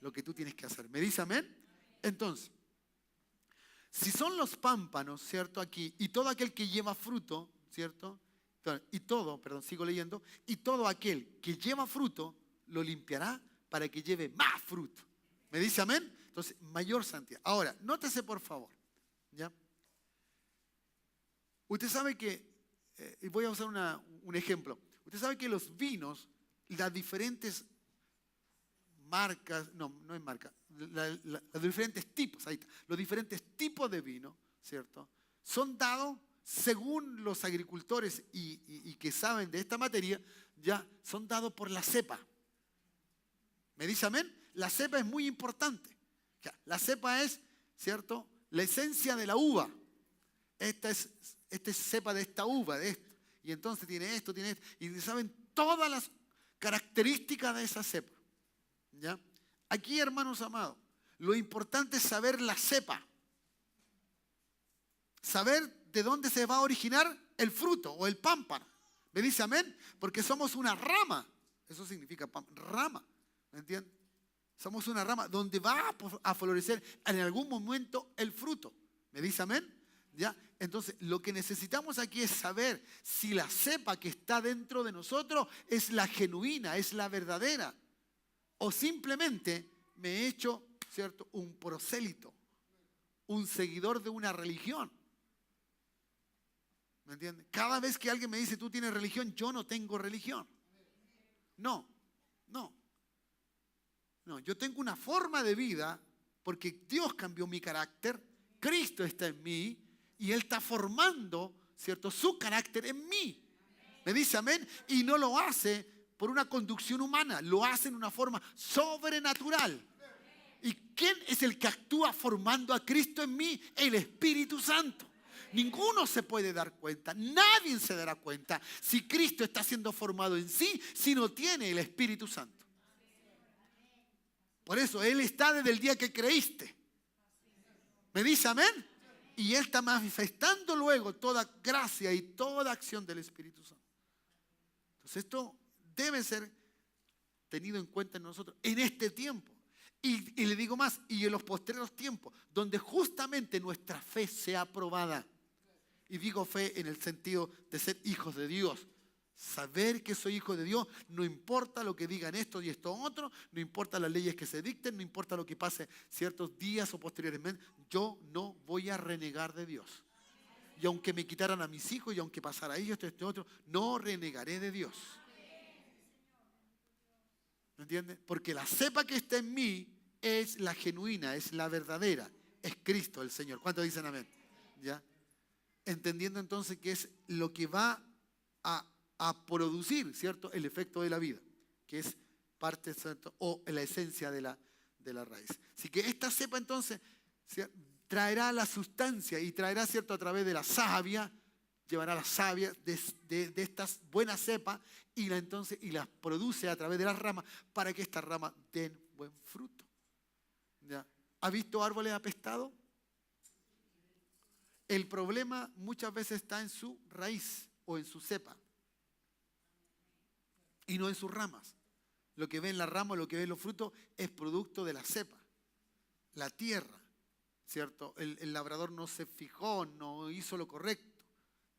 lo que tú tienes que hacer. ¿Me dice amén? Entonces, si son los pámpanos, ¿cierto? Aquí, y todo aquel que lleva fruto, ¿cierto? Sigo leyendo, y todo aquel que lleva fruto lo limpiará para que lleve más fruto. ¿Me dice amén? Entonces, mayor santidad. Ahora, nótese por favor, ¿ya? Usted sabe que, voy a usar un ejemplo. Usted sabe que los vinos, las diferentes marcas, no es marca, los diferentes tipos, ahí está, los diferentes tipos de vino, ¿cierto? Son dados según los agricultores y que saben de esta materia, ya son dados por la cepa. ¿Me dice amén? La cepa es muy importante. La cepa es, ¿cierto?, la esencia de la uva. Esta es cepa de esta uva, de esto. Y entonces tiene esto. Y saben todas las características de esa cepa. ¿Ya? Aquí, hermanos amados, lo importante es saber la cepa. Saber de dónde se va a originar el fruto o el pámpano. ¿Me dice amén? Porque somos una rama. Eso significa rama. ¿Me entiendes? Somos una rama donde va a florecer en algún momento el fruto. ¿Me dice amén? ¿Ya? Entonces, lo que necesitamos aquí es saber si la cepa que está dentro de nosotros es la genuina, es la verdadera. O simplemente me he hecho, ¿cierto?, un prosélito, un seguidor de una religión. ¿Me entiendes? Cada vez que alguien me dice, tú tienes religión, yo no tengo religión. No, yo tengo una forma de vida porque Dios cambió mi carácter, Cristo está en mí y Él está formando, ¿cierto?, su carácter en mí. ¿Me dice amén? Y no lo hace por una conducción humana, lo hace en una forma sobrenatural. ¿Y quién es el que actúa formando a Cristo en mí? El Espíritu Santo. Ninguno se puede dar cuenta, nadie se dará cuenta si Cristo está siendo formado en sí, si no tiene el Espíritu Santo. Por eso Él está desde el día que creíste. ¿Me dice amén? Y Él está manifestando luego toda gracia y toda acción del Espíritu Santo. Entonces esto debe ser tenido en cuenta en nosotros en este tiempo. Y le digo más, y en los posteriores tiempos, donde justamente nuestra fe sea probada. Y digo fe en el sentido de ser hijos de Dios. Saber que soy hijo de Dios, no importa lo que digan esto y esto otro, no importa las leyes que se dicten, no importa lo que pase ciertos días o posteriormente, yo no voy a renegar de Dios. Y aunque me quitaran a mis hijos y aunque pasara ellos esto otro, no renegaré de Dios. ¿Me entiendes? Porque la cepa que está en mí es la genuina, es la verdadera, es Cristo el Señor. ¿Cuántos dicen amén? ¿Ya? Entendiendo entonces que es lo que va a producir, ¿cierto?, el efecto de la vida, que es parte, ¿cierto?, o la esencia de la raíz. Así que esta cepa entonces traerá la sustancia y traerá, ¿cierto?, a través de la savia, llevará la savia de estas buenas cepas y las produce a través de las ramas para que estas ramas den buen fruto. ¿Ya? ¿Ha visto árboles apestados? El problema muchas veces está en su raíz o en su cepa y no en sus ramas. Lo que ve en la rama, lo que ve en los frutos es producto de la cepa, la tierra, ¿cierto? El labrador no se fijó, no hizo lo correcto,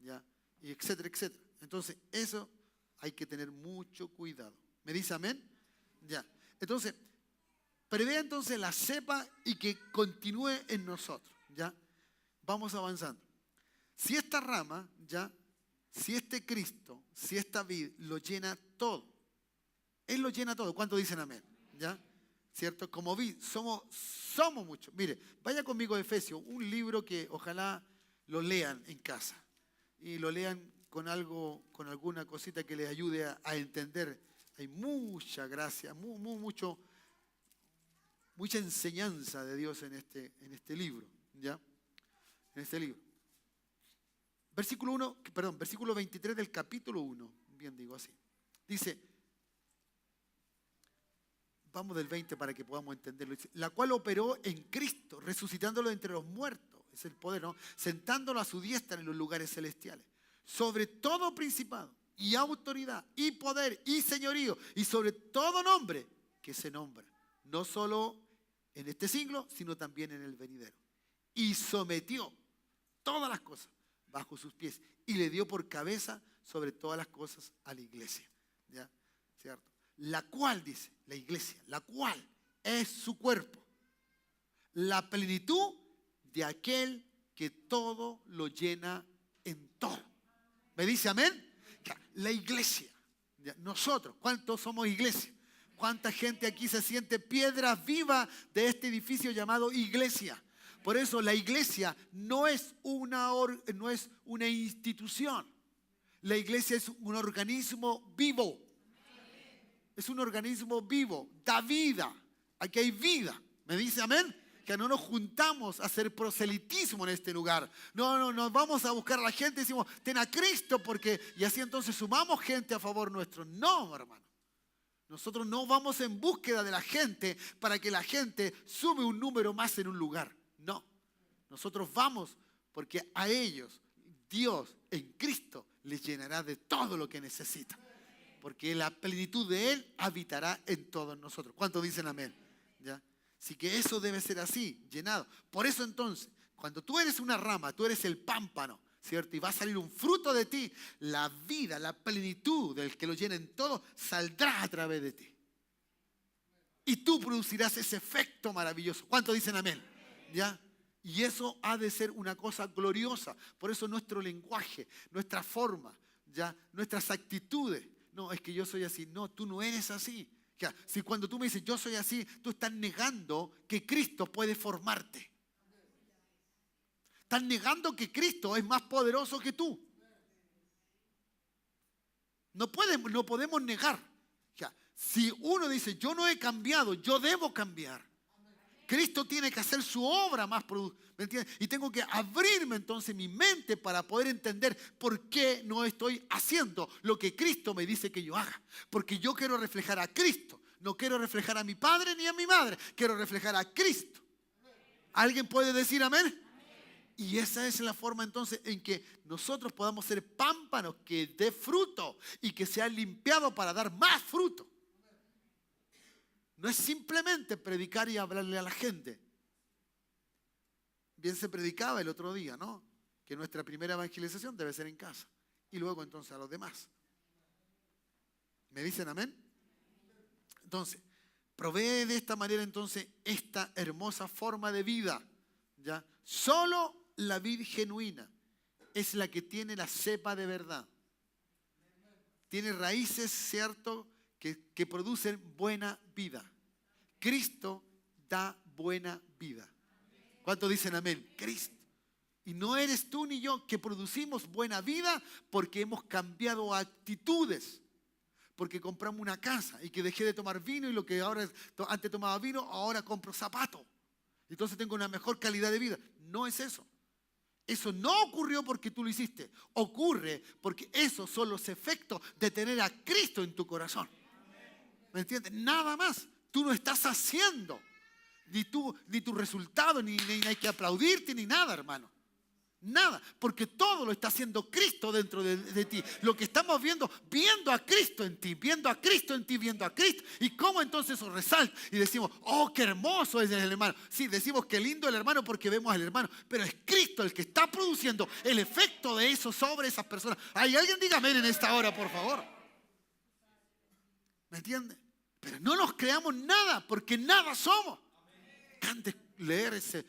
¿ya? Y etcétera, etcétera. Entonces, eso hay que tener mucho cuidado. ¿Me dice amén? Ya. Entonces, prevé entonces la cepa y que continúe en nosotros, ¿ya? Vamos avanzando. Si esta rama, ¿ya? Si este Cristo, si esta vid lo llena todo, Él lo llena todo. ¿Cuántos dicen amén? ¿Ya? ¿Cierto? Como vid, somos muchos. Mire, vaya conmigo a Efesios, un libro que ojalá lo lean en casa y lo lean con algo, con alguna cosita que les ayude a entender. Hay mucha gracia, mucha enseñanza de Dios en este libro, ¿ya? En este libro. Versículo 23 del capítulo 1, bien digo así. Dice, vamos del 20 para que podamos entenderlo. Dice, la cual operó en Cristo, resucitándolo entre los muertos, es el poder, ¿no? Sentándolo a su diestra en los lugares celestiales, sobre todo principado y autoridad y poder y señorío y sobre todo nombre que se nombra, no solo en este siglo, sino también en el venidero. Y sometió todas las cosas bajo sus pies y le dio por cabeza sobre todas las cosas a la iglesia, ¿ya? ¿Cierto? La cual, dice, la iglesia, la cual es su cuerpo, la plenitud de aquel que todo lo llena en todo. ¿Me dice amén? La iglesia, ¿ya? Nosotros, ¿cuántos somos iglesia? ¿Cuánta gente aquí se siente piedra viva de este edificio llamado iglesia? Por eso la iglesia no es una institución. La iglesia es un organismo vivo. Es un organismo vivo, da vida. Aquí hay vida. ¿Me dice amén? Que no nos juntamos a hacer proselitismo en este lugar. No, nos vamos a buscar a la gente y decimos, ten a Cristo y así entonces sumamos gente a favor nuestro. No, hermano. Nosotros no vamos en búsqueda de la gente para que la gente sume un número más en un lugar. No. Nosotros vamos porque a ellos Dios en Cristo les llenará de todo lo que necesitan. Porque la plenitud de Él habitará en todos nosotros. ¿Cuántos dicen amén? ¿Ya? Así que eso debe ser así, llenado. Por eso entonces, cuando tú eres una rama, tú eres el pámpano, ¿cierto? Y va a salir un fruto de ti, la vida, la plenitud del que lo llena en todo, saldrá a través de ti. Y tú producirás ese efecto maravilloso. ¿Cuántos dicen amén? ¿Ya? Y eso ha de ser una cosa gloriosa. Por eso nuestro lenguaje, nuestra forma, ¿ya? Nuestras actitudes. No, es que yo soy así. No, tú no eres así. Ya, si cuando tú me dices yo soy así, tú estás negando que Cristo puede formarte. Estás negando que Cristo es más poderoso que tú. No podemos negar. Ya, si uno dice yo no he cambiado, yo debo cambiar. Cristo tiene que hacer su obra más productiva. ¿Me entiendes? Y tengo que abrirme entonces mi mente para poder entender por qué no estoy haciendo lo que Cristo me dice que yo haga. Porque yo quiero reflejar a Cristo. No quiero reflejar a mi padre ni a mi madre. Quiero reflejar a Cristo. ¿Alguien puede decir amén? Y esa es la forma entonces en que nosotros podamos ser pámpanos que dé fruto y que sea limpiado para dar más fruto. No es simplemente predicar y hablarle a la gente. Bien se predicaba el otro día, ¿no? Que nuestra primera evangelización debe ser en casa. Y luego entonces a los demás. ¿Me dicen amén? Entonces, provee de esta manera entonces esta hermosa forma de vida. ¿Ya? Solo la vid genuina es la que tiene la cepa de verdad. Tiene raíces, ¿cierto?, que producen buena vida. Cristo da buena vida. ¿Cuántos dicen amén? Cristo. Y no eres tú ni yo que producimos buena vida porque hemos cambiado actitudes. Porque compramos una casa y que dejé de tomar vino y lo que ahora antes tomaba vino, ahora compro zapatos. Entonces tengo una mejor calidad de vida. No es eso. Eso no ocurrió porque tú lo hiciste. Ocurre porque esos son los efectos de tener a Cristo en tu corazón. ¿Me entiendes? Nada más. Tú no estás haciendo ni tu resultado, ni hay que aplaudirte, ni nada, hermano. Nada, porque todo lo está haciendo Cristo dentro de ti. Lo que estamos viendo a Cristo en ti, viendo a Cristo en ti, viendo a Cristo. Y cómo entonces eso resalta. Y decimos, oh, qué hermoso es el hermano. Sí, decimos que lindo el hermano porque vemos al hermano. Pero es Cristo el que está produciendo el efecto de eso sobre esas personas. ¿Hay alguien? Diga amén en esta hora, por favor. ¿Me entiende? Pero no nos creamos nada, porque nada somos. Antes leer ese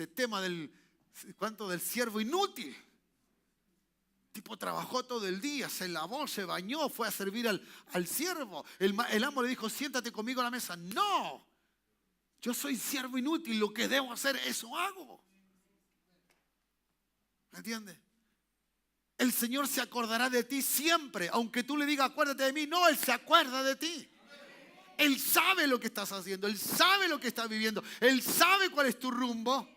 tema del siervo inútil. Tipo trabajó todo el día, se lavó, se bañó, fue a servir al siervo. El amo le dijo, siéntate conmigo a la mesa. No, yo soy siervo inútil, lo que debo hacer, eso hago. ¿Me entiendes? El Señor se acordará de ti siempre, aunque tú le digas, acuérdate de mí. No, Él se acuerda de ti. Él sabe lo que estás haciendo, Él sabe lo que estás viviendo, Él sabe cuál es tu rumbo.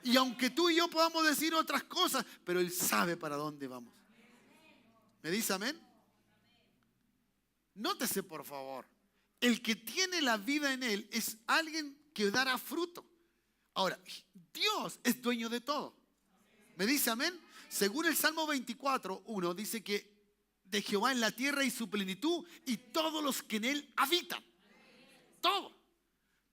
Y aunque tú y yo podamos decir otras cosas, pero Él sabe para dónde vamos. ¿Me dice amén? Nótese, por favor, el que tiene la vida en Él es alguien que dará fruto. Ahora, Dios es dueño de todo. ¿Me dice amén? Según el Salmo 24:1 dice que de Jehová es la tierra y su plenitud y todos los que en Él habitan. Todo.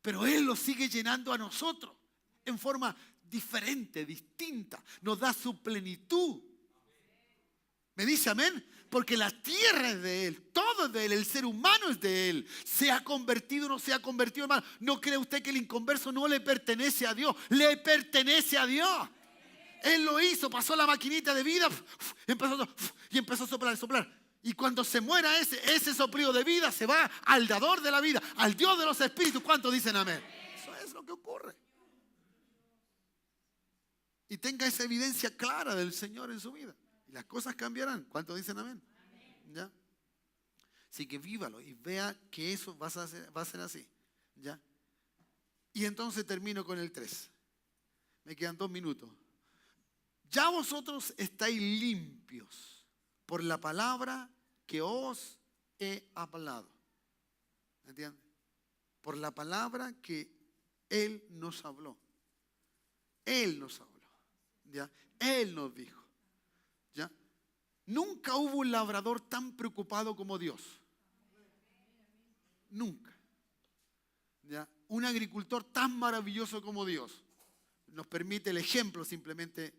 Pero Él lo sigue llenando a nosotros en forma diferente, distinta. Nos da su plenitud. ¿Me dice amén? Porque la tierra es de Él, todo es de Él, el ser humano es de Él. Se ha convertido o no se ha convertido, hermano. ¿No cree usted que el inconverso no le pertenece a Dios? Le pertenece a Dios. Él lo hizo, pasó la maquinita de vida y empezó a soplar. Y cuando se muera ese soplido de vida, se va al dador de la vida, al Dios de los espíritus. ¿Cuántos dicen amén? Eso es lo que ocurre. Y tenga esa evidencia clara del Señor en su vida. Y las cosas cambiarán. ¿Cuántos dicen amén? ¿Ya? Así que vívalo y vea que eso va a ser así. ¿Ya? Y entonces termino con el 3. Me quedan 2 minutos. Ya vosotros estáis limpios por la palabra que os he hablado. ¿Me entiendes? Por la palabra que Él nos habló. Él nos habló. ¿Ya? Él nos dijo. ¿Ya? Nunca hubo un labrador tan preocupado como Dios. Nunca. ¿Ya? Un agricultor tan maravilloso como Dios. Nos permite el ejemplo simplemente,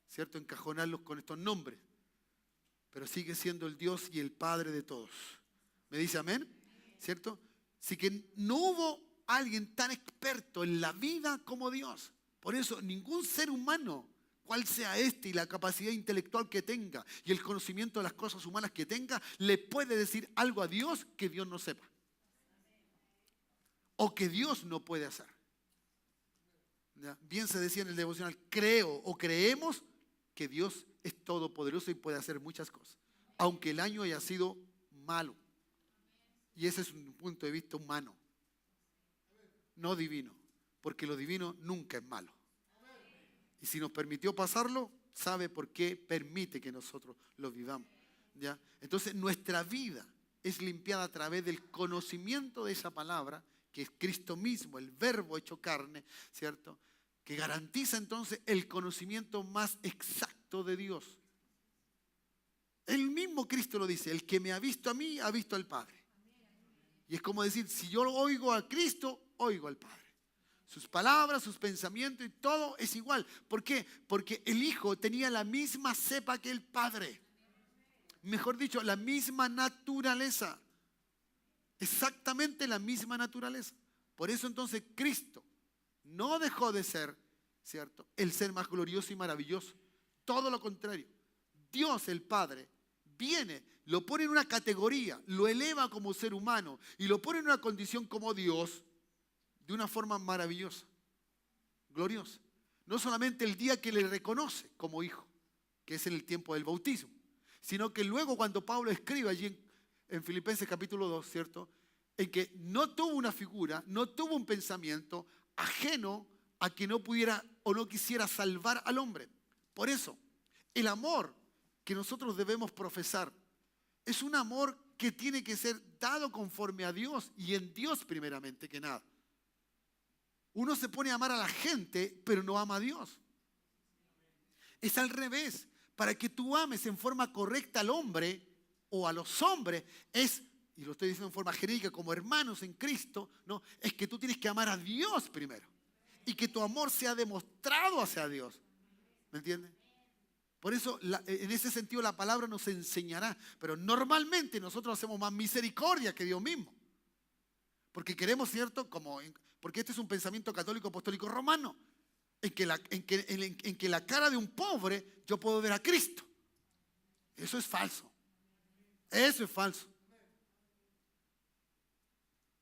¿cierto?, encajonarlos con estos nombres. Pero sigue siendo el Dios y el Padre de todos. ¿Me dice amén? ¿Cierto? Así que no hubo alguien tan experto en la vida como Dios. Por eso ningún ser humano, cual sea este y la capacidad intelectual que tenga y el conocimiento de las cosas humanas que tenga, le puede decir algo a Dios que Dios no sepa. O que Dios no puede hacer. ¿Ya? Bien se decía en el devocional, creo o creemos que Dios es todopoderoso y puede hacer muchas cosas, aunque el año haya sido malo. Y ese es un punto de vista humano, no divino, porque lo divino nunca es malo. Y si nos permitió pasarlo, sabe por qué permite que nosotros lo vivamos. ¿Ya? Entonces nuestra vida es limpiada a través del conocimiento de esa palabra, que es Cristo mismo, el verbo hecho carne, ¿cierto?, que garantiza entonces el conocimiento más exacto de Dios. El mismo Cristo lo dice, el que me ha visto a mí, ha visto al Padre. Y es como decir, si yo oigo a Cristo, oigo al Padre. Sus palabras, sus pensamientos y todo es igual. ¿Por qué? Porque el Hijo tenía la misma cepa que el Padre. Mejor dicho, la misma naturaleza. Exactamente la misma naturaleza. Por eso entonces Cristo no dejó de ser, ¿cierto?, el ser más glorioso y maravilloso. Todo lo contrario. Dios el Padre viene, lo pone en una categoría, lo eleva como ser humano y lo pone en una condición como Dios de una forma maravillosa, gloriosa. No solamente el día que le reconoce como hijo, que es en el tiempo del bautismo, sino que luego cuando Pablo escribe allí en Filipenses capítulo 2, ¿cierto?, en que no tuvo una figura, no tuvo un pensamiento ajeno a que no pudiera o no quisiera salvar al hombre. Por eso, el amor que nosotros debemos profesar es un amor que tiene que ser dado conforme a Dios y en Dios primeramente que nada. Uno se pone a amar a la gente, pero no ama a Dios. Es al revés. Para que tú ames en forma correcta al hombre o a los hombres, y lo estoy diciendo en forma genérica, como hermanos en Cristo, ¿no? Es que tú tienes que amar a Dios primero. Y que tu amor sea demostrado hacia Dios. ¿Me entiendes? Por eso, en ese sentido, la palabra nos enseñará. Pero normalmente nosotros hacemos más misericordia que Dios mismo. Porque queremos, ¿cierto? Porque este es un pensamiento católico apostólico romano. En que la cara de un pobre yo puedo ver a Cristo. Eso es falso. Eso es falso.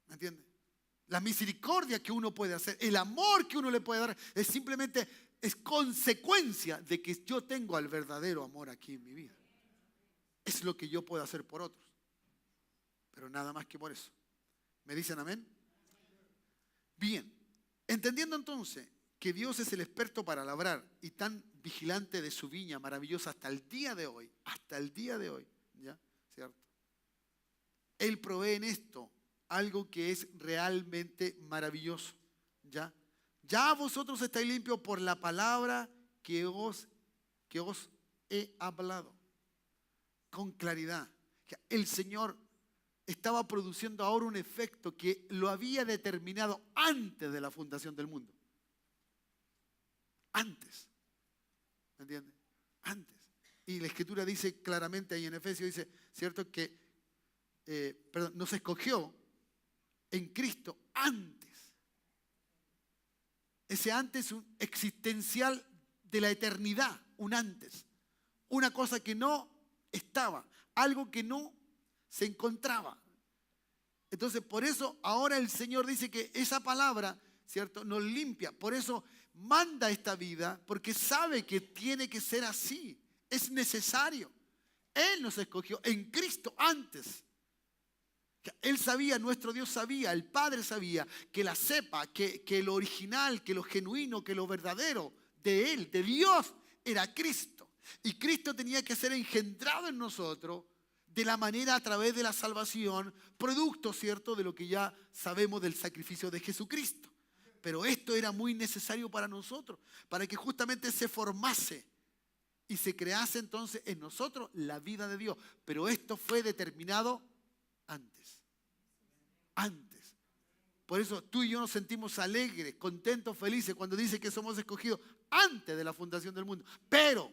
¿Me entiende? La misericordia que uno puede hacer, el amor que uno le puede dar, es consecuencia de que yo tengo al verdadero amor aquí en mi vida. Es lo que yo puedo hacer por otros. Pero nada más que por eso. ¿Me dicen amén? Bien. Entendiendo entonces que Dios es el experto para labrar y tan vigilante de su viña maravillosa hasta el día de hoy, ¿ya? ¿Cierto? Él provee en esto algo que es realmente maravilloso, ¿ya? Ya vosotros estáis limpios por la palabra que os he hablado, con claridad. El Señor estaba produciendo ahora un efecto que lo había determinado antes de la fundación del mundo. Antes. ¿Me entiendes? Antes. Y la Escritura dice claramente ahí en Efesios, dice, ¿cierto? Que nos escogió en Cristo antes. Ese antes un existencial de la eternidad, un antes. Una cosa que no estaba, algo que no se encontraba. Entonces, por eso ahora el Señor dice que esa palabra, ¿cierto?, nos limpia. Por eso manda esta vida, porque sabe que tiene que ser así. Es necesario. Él nos escogió en Cristo antes. Él sabía, nuestro Dios sabía, el Padre sabía que la cepa, que lo original, que lo genuino, que lo verdadero de Él, de Dios, era Cristo. Y Cristo tenía que ser engendrado en nosotros de la manera a través de la salvación, producto, ¿cierto?, de lo que ya sabemos del sacrificio de Jesucristo. Pero esto era muy necesario para nosotros, para que justamente se formase y se crease entonces en nosotros la vida de Dios. Pero esto fue determinado antes. Antes. Por eso tú y yo nos sentimos alegres, contentos, felices cuando dice que somos escogidos antes de la fundación del mundo. Pero,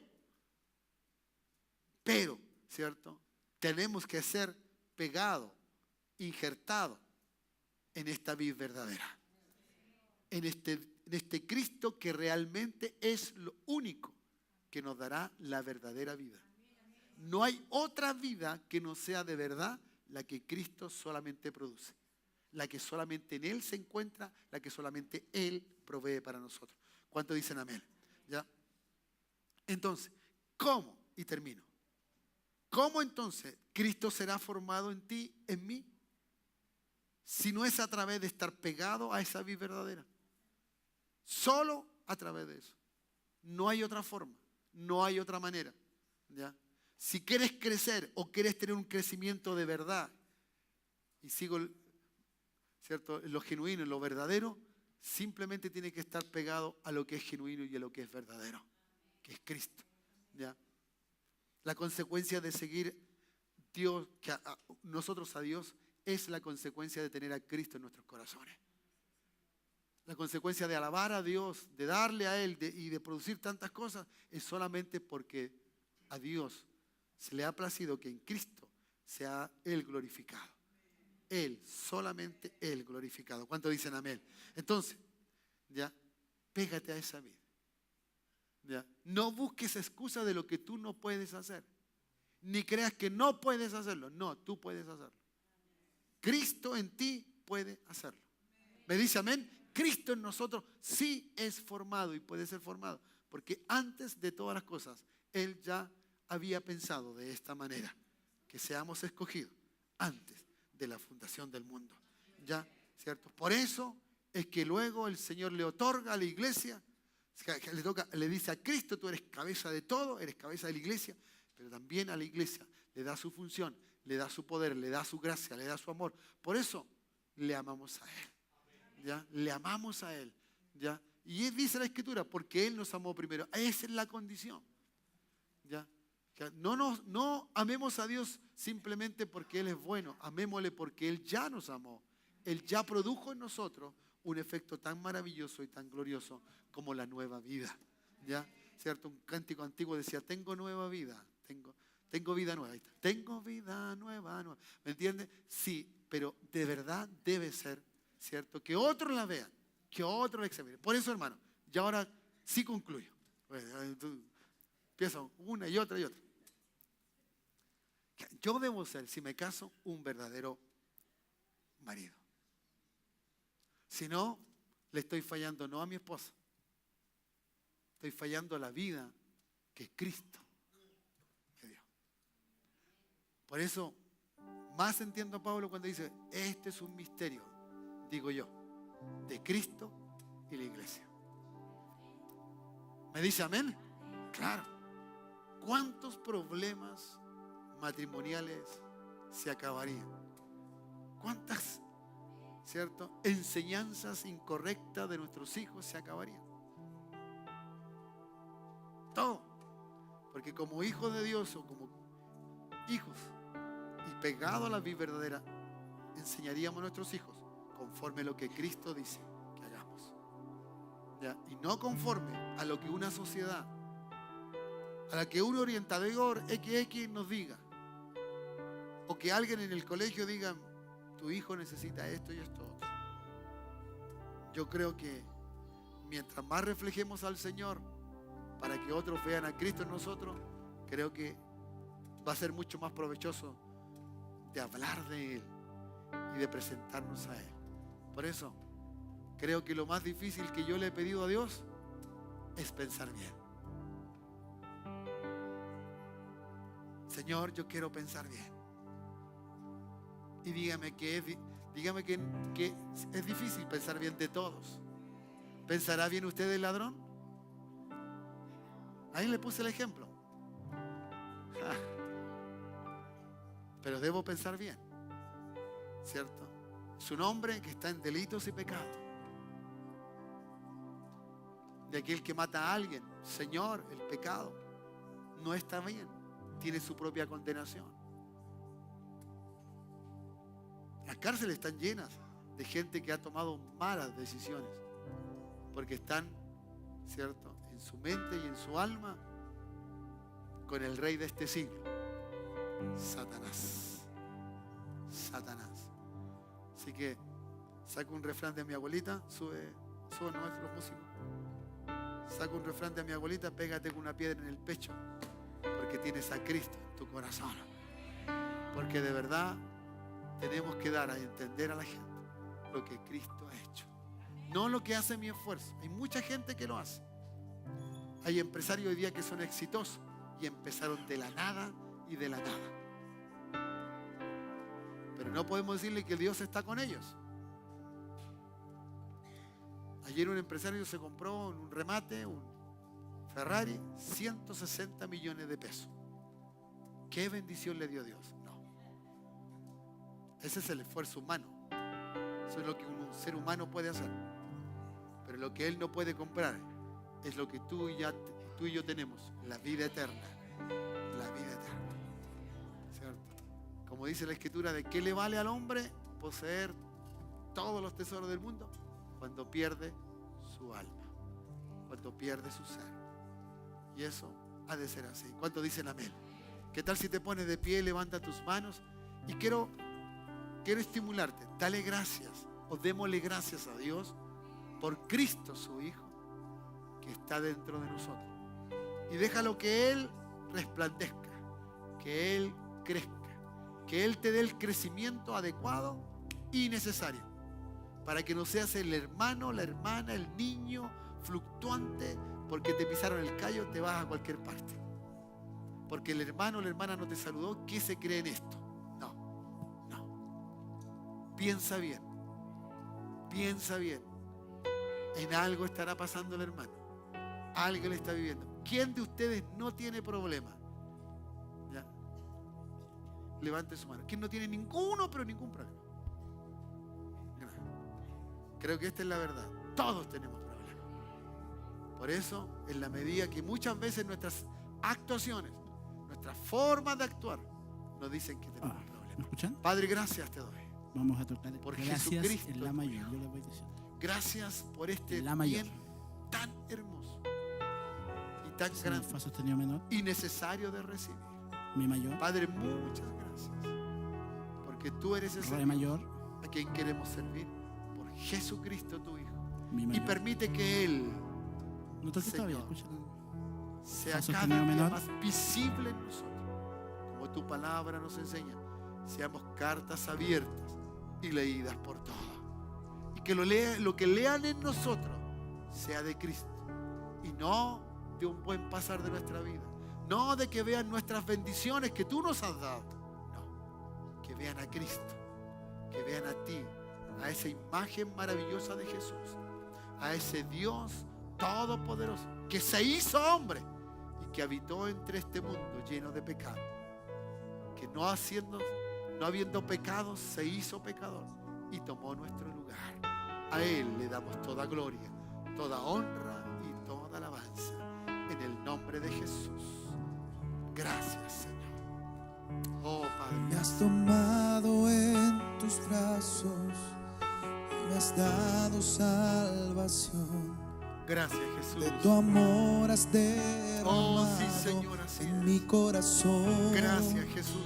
¿cierto? Tenemos que ser pegados, injertados en esta vida verdadera. En este Cristo que realmente es lo único que nos dará la verdadera vida. No hay otra vida que no sea de verdad la que Cristo solamente produce. La que solamente en Él se encuentra, la que solamente Él provee para nosotros. ¿Cuántos dicen amén? ¿Ya? Entonces, ¿cómo? Y termino. ¿Cómo entonces Cristo será formado en ti, en mí? Si no es a través de estar pegado a esa vida verdadera. Solo a través de eso. No hay otra forma, no hay otra manera. ¿Ya? Si quieres crecer o quieres tener un crecimiento de verdad, y sigo, ¿cierto?, lo genuino, en lo verdadero, simplemente tiene que estar pegado a lo que es genuino y a lo que es verdadero, que es Cristo. ¿Ya? La consecuencia de seguir nosotros a Dios es la consecuencia de tener a Cristo en nuestros corazones. La consecuencia de alabar a Dios, de darle a Él y de producir tantas cosas es solamente porque a Dios se le ha placido que en Cristo sea Él glorificado. Él, solamente Él glorificado. ¿Cuántos dicen amén? Entonces, ya, pégate a esa vida. ¿Ya? No busques excusa de lo que tú no puedes hacer. Ni creas que no puedes hacerlo. No, tú puedes hacerlo. Cristo en ti puede hacerlo. ¿Me dice amén? Cristo en nosotros sí es formado y puede ser formado. Porque antes de todas las cosas, Él ya había pensado de esta manera. Que seamos escogidos antes de la fundación del mundo. ¿Ya? ¿Cierto? Por eso es que luego el Señor le otorga a la iglesia, Le dice a Cristo, tú eres cabeza de todo, eres cabeza de la iglesia, pero también a la iglesia le da su función, le da su poder, le da su gracia, le da su amor. Por eso le amamos a Él. ¿Ya? Le amamos a Él. ¿Ya? Y dice la Escritura, porque Él nos amó primero. Esa es la condición. ¿Ya? No amemos a Dios simplemente porque Él es bueno, amémosle porque Él ya nos amó. Él ya produjo en nosotros un efecto tan maravilloso y tan glorioso como la nueva vida. ¿Ya? ¿Cierto? Un cántico antiguo decía, tengo nueva vida, tengo vida nueva. Ahí está. Tengo vida nueva. ¿Me entiendes? Sí, pero de verdad debe ser, ¿cierto? Que otros la vean, que otros la examinen. Por eso, hermano, ya ahora sí concluyo. Empiezo una y otra y otra. Yo debo ser, si me caso, un verdadero marido. Si no, le estoy fallando no a mi esposa. Estoy fallando a la vida que Cristo me dio. Por eso, más entiendo a Pablo cuando dice, este es un misterio, digo yo, de Cristo y la iglesia. ¿Me dice amén? Claro. ¿Cuántos problemas matrimoniales se acabarían? ¿Cuántas, cierto, enseñanzas incorrectas de nuestros hijos se acabarían? Todo. Porque como hijos de Dios o como hijos y pegados a la vida verdadera, enseñaríamos a nuestros hijos conforme a lo que Cristo dice que hagamos. ¿Ya? Y no conforme a lo que una sociedad, a la que un orientador XX nos diga, o que alguien en el colegio diga, tu hijo necesita esto y esto otro. Yo creo que mientras más reflejemos al Señor para que otros vean a Cristo en nosotros, creo que va a ser mucho más provechoso de hablar de Él y de presentarnos a Él. Por eso, creo que lo más difícil que yo le he pedido a Dios es pensar bien. Señor, yo quiero pensar bien. Y dígame que es difícil pensar bien de todos. ¿Pensará bien usted del ladrón? Ahí le puse el ejemplo. Pero debo pensar bien, ¿cierto? Es un hombre que está en delitos y pecados. De aquel que mata a alguien, Señor, el pecado no está bien, tiene su propia condenación. Las cárceles están llenas de gente que ha tomado malas decisiones porque están, ¿cierto?, en su mente y en su alma con el rey de este siglo, Satanás. Así que saco un refrán de mi abuelita, sube nuestros músicos. Saco un refrán de mi abuelita, pégate con una piedra en el pecho, porque tienes a Cristo en tu corazón. Porque de verdad tenemos que dar a entender a la gente lo que Cristo ha hecho. No lo que hace mi esfuerzo. Hay mucha gente que lo hace. Hay empresarios hoy día que son exitosos y empezaron de la nada y de la nada. Pero no podemos decirle que Dios está con ellos. Ayer un empresario se compró en un remate un Ferrari, 160 millones de pesos. ¿Qué bendición le dio Dios? No. Ese es el esfuerzo humano. Eso es lo que un ser humano puede hacer. Pero lo que Él no puede comprar es lo que tú y yo tenemos, la vida eterna. La vida eterna. ¿Cierto? Como dice la Escritura, ¿de qué le vale al hombre poseer todos los tesoros del mundo cuando pierde su alma? Cuando pierde su ser. Y eso ha de ser así. ¿Cuántos dicen amén? ¿Qué tal si te pones de pie, levanta tus manos? Y quiero estimularte. Dale gracias o démosle gracias a Dios por Cristo su Hijo que está dentro de nosotros. Y déjalo que Él resplandezca, que Él crezca, que Él te dé el crecimiento adecuado y necesario para que no seas el hermano, la hermana, el niño fluctuante, porque te pisaron el callo, te vas a cualquier parte. Porque el hermano o la hermana no te saludó, ¿qué se cree en esto? No. Piensa bien. En algo estará pasando el hermano. Alguien le está viviendo. ¿Quién de ustedes no tiene problema? ¿Ya? Levante su mano. ¿Quién no tiene ninguno, pero ningún problema? Creo que esta es la verdad. Todos tenemos problemas. Por eso, en la medida que muchas veces nuestras actuaciones, nuestras formas de actuar, nos dicen que tenemos problemas. ¿Me escuchan? Padre, gracias te doy. Vamos a tocar Por gracias Jesucristo, en la mayor. Yo le voy diciendo. Gracias por este La mayor. bien tan hermoso y tan Si no grande fa sostenido menor, y necesario de recibir. mi mayor, Padre, muchas gracias. Porque tú eres ese re Dios mayor, a quien queremos servir por Jesucristo tu Hijo. mi Y mayor. permite que Él No toques todavía, Señor, escúchalo. sea Fa cada sostenido día menor. más visible en nosotros. Como tu palabra nos enseña, seamos cartas abiertas y leídas por todos. Y que lo que lean en nosotros sea de Cristo y no de un buen pasar de nuestra vida. No de que vean nuestras bendiciones que tú nos has dado. No, que vean a Cristo, que vean a ti, a esa imagen maravillosa de Jesús, a ese Dios todopoderoso que se hizo hombre y que habitó entre este mundo lleno de pecado, que no habiendo pecado se hizo pecador y tomó nuestro lugar. A Él le damos toda gloria, toda honra y toda alabanza en el nombre de Jesús. Gracias, Señor. Oh Padre, Me has tomado en tus brazos y me has dado salvación. gracias, Jesús. De tu amor has derramado Oh, sí, Señor, así en es. mi corazón. Gracias, Jesús.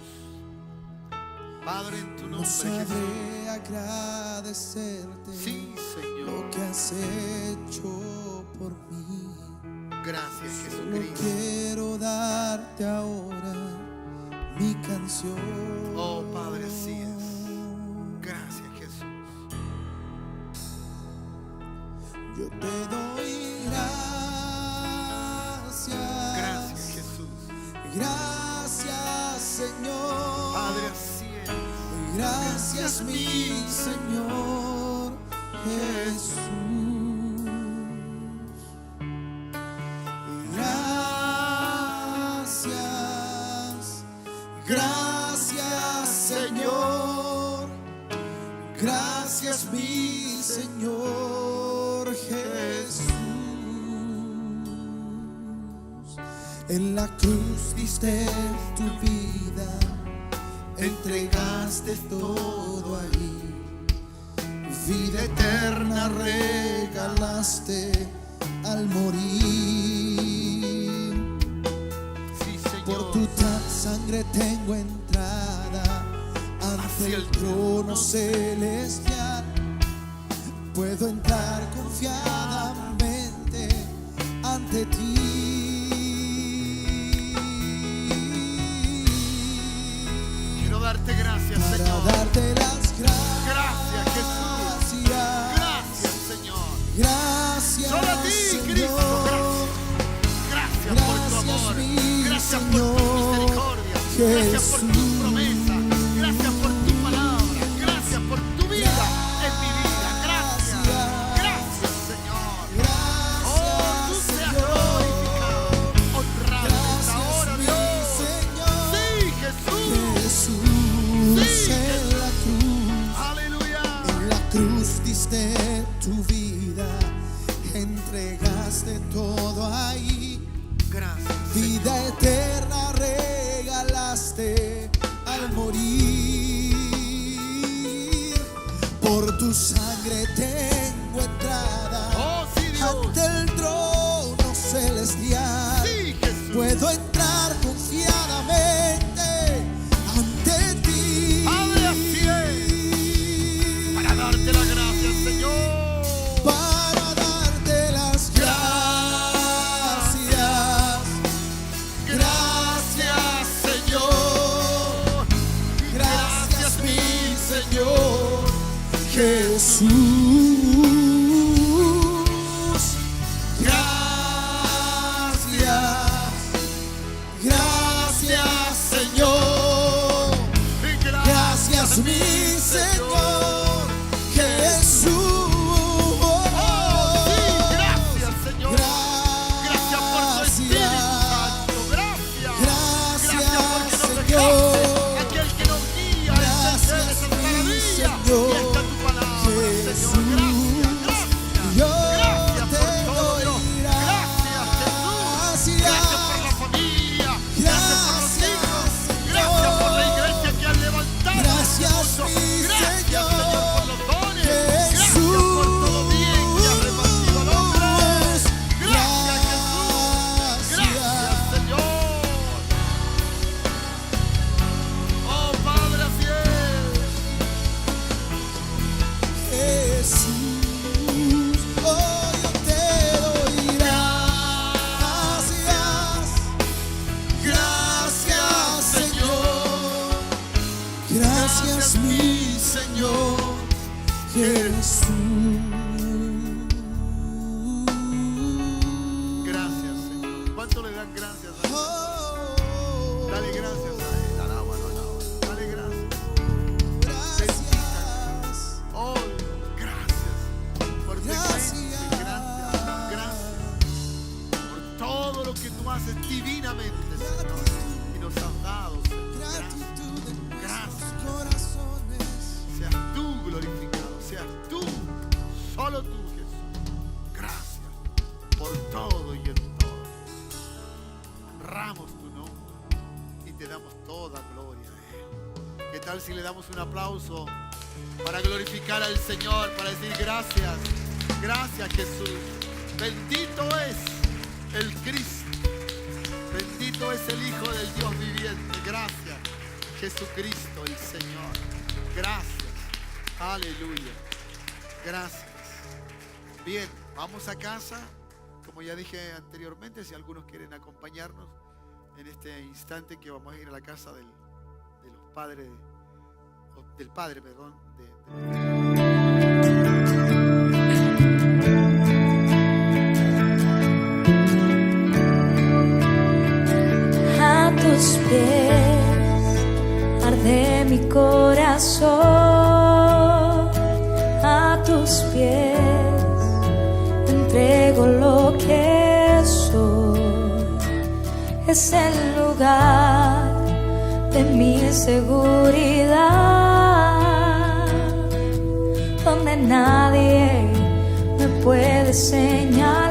Padre, en tu No nombre, Jesús. sabré agradecerte Sí, Señor. lo que has hecho por mí. Gracias, Solo Jesucristo. quiero darte ahora mi canción. Oh, Padre, así es. Gracias, Jesús. Yo te doy gracias. Gracias, Jesús. Gracias, Señor. Padre, así es. Gracias, mi Señor Jesús. Gracias, gracias, Señor. Gracias, mi Señor Jesús. En la cruz diste tu vida, entregaste todo ahí. Vida eterna regalaste al morir. Sí, Por Señor. tu sangre tengo entrada ante el trono celestial. Puedo entrar confiadamente ante ti. Quiero darte gracias, Para Señor. darte las gracias. Gracias, Jesús. Gracias, Señor. Gracias, Solo a ti, Señor. Cristo. Gracias. Gracias por tu amor. mi Gracias por tu Señor misericordia. Gracias por tu promesa. Gracias por tu palabra. Gracias por tu vida en mi vida. Gracias. Gracias, Señor. Oh, tú seas glorificado, honrado en esta hora, Dios. Sí, Jesús. Jesús, Sí, en la cruz, Aleluya. en la cruz diste tu vida, entregaste todo ahí. Gracias, Vida Señor. eterna regalaste al morir. Por tu sangre tengo entrada Oh, sí, Dios. ante el trono celestial. Sí, Jesús. Puedo entrar confiadamente ante ti. Padre, así es. Para darte las gracias, Señor. Para darte las gracias. Gracias, Señor. Gracias, mi Señor Jesús. Gracias. Gracias, Señor. Gracias, mi Señor Jesús. Oh, sí, gracias, Señor. Gracias Gracias, mi Señor Jesús. Gracias, Señor. ¿Cuánto le dan gracias a Él? Dale gracias a Él. Dale gracias. Gracias. Oh, gracias. Por tu gracia. Gracias. Por todo lo que tú haces divinamente, Señor. Y nos has dado, Señor. Gracias. Seas tú glorificado. Seas tú. Solo tú, Jesús. Gracias por todo y en todo. Honramos tu nombre y te damos toda gloria a Él. ¿Qué tal si le damos un aplauso para glorificar al Señor, para decir gracias? Gracias, Jesús. Bendito es el Cristo. Bendito es el Hijo del Dios viviente. Gracias, Jesucristo el Señor. Gracias. Aleluya. Gracias. Bien, vamos a casa. Como ya dije anteriormente, si algunos quieren acompañarnos en este instante que vamos a ir a la casa de los padres, del Padre, perdón, A tus pies arde mi corazón, a tus pies entrego lo que soy. Es el lugar de mi seguridad, donde nadie me puede señalar.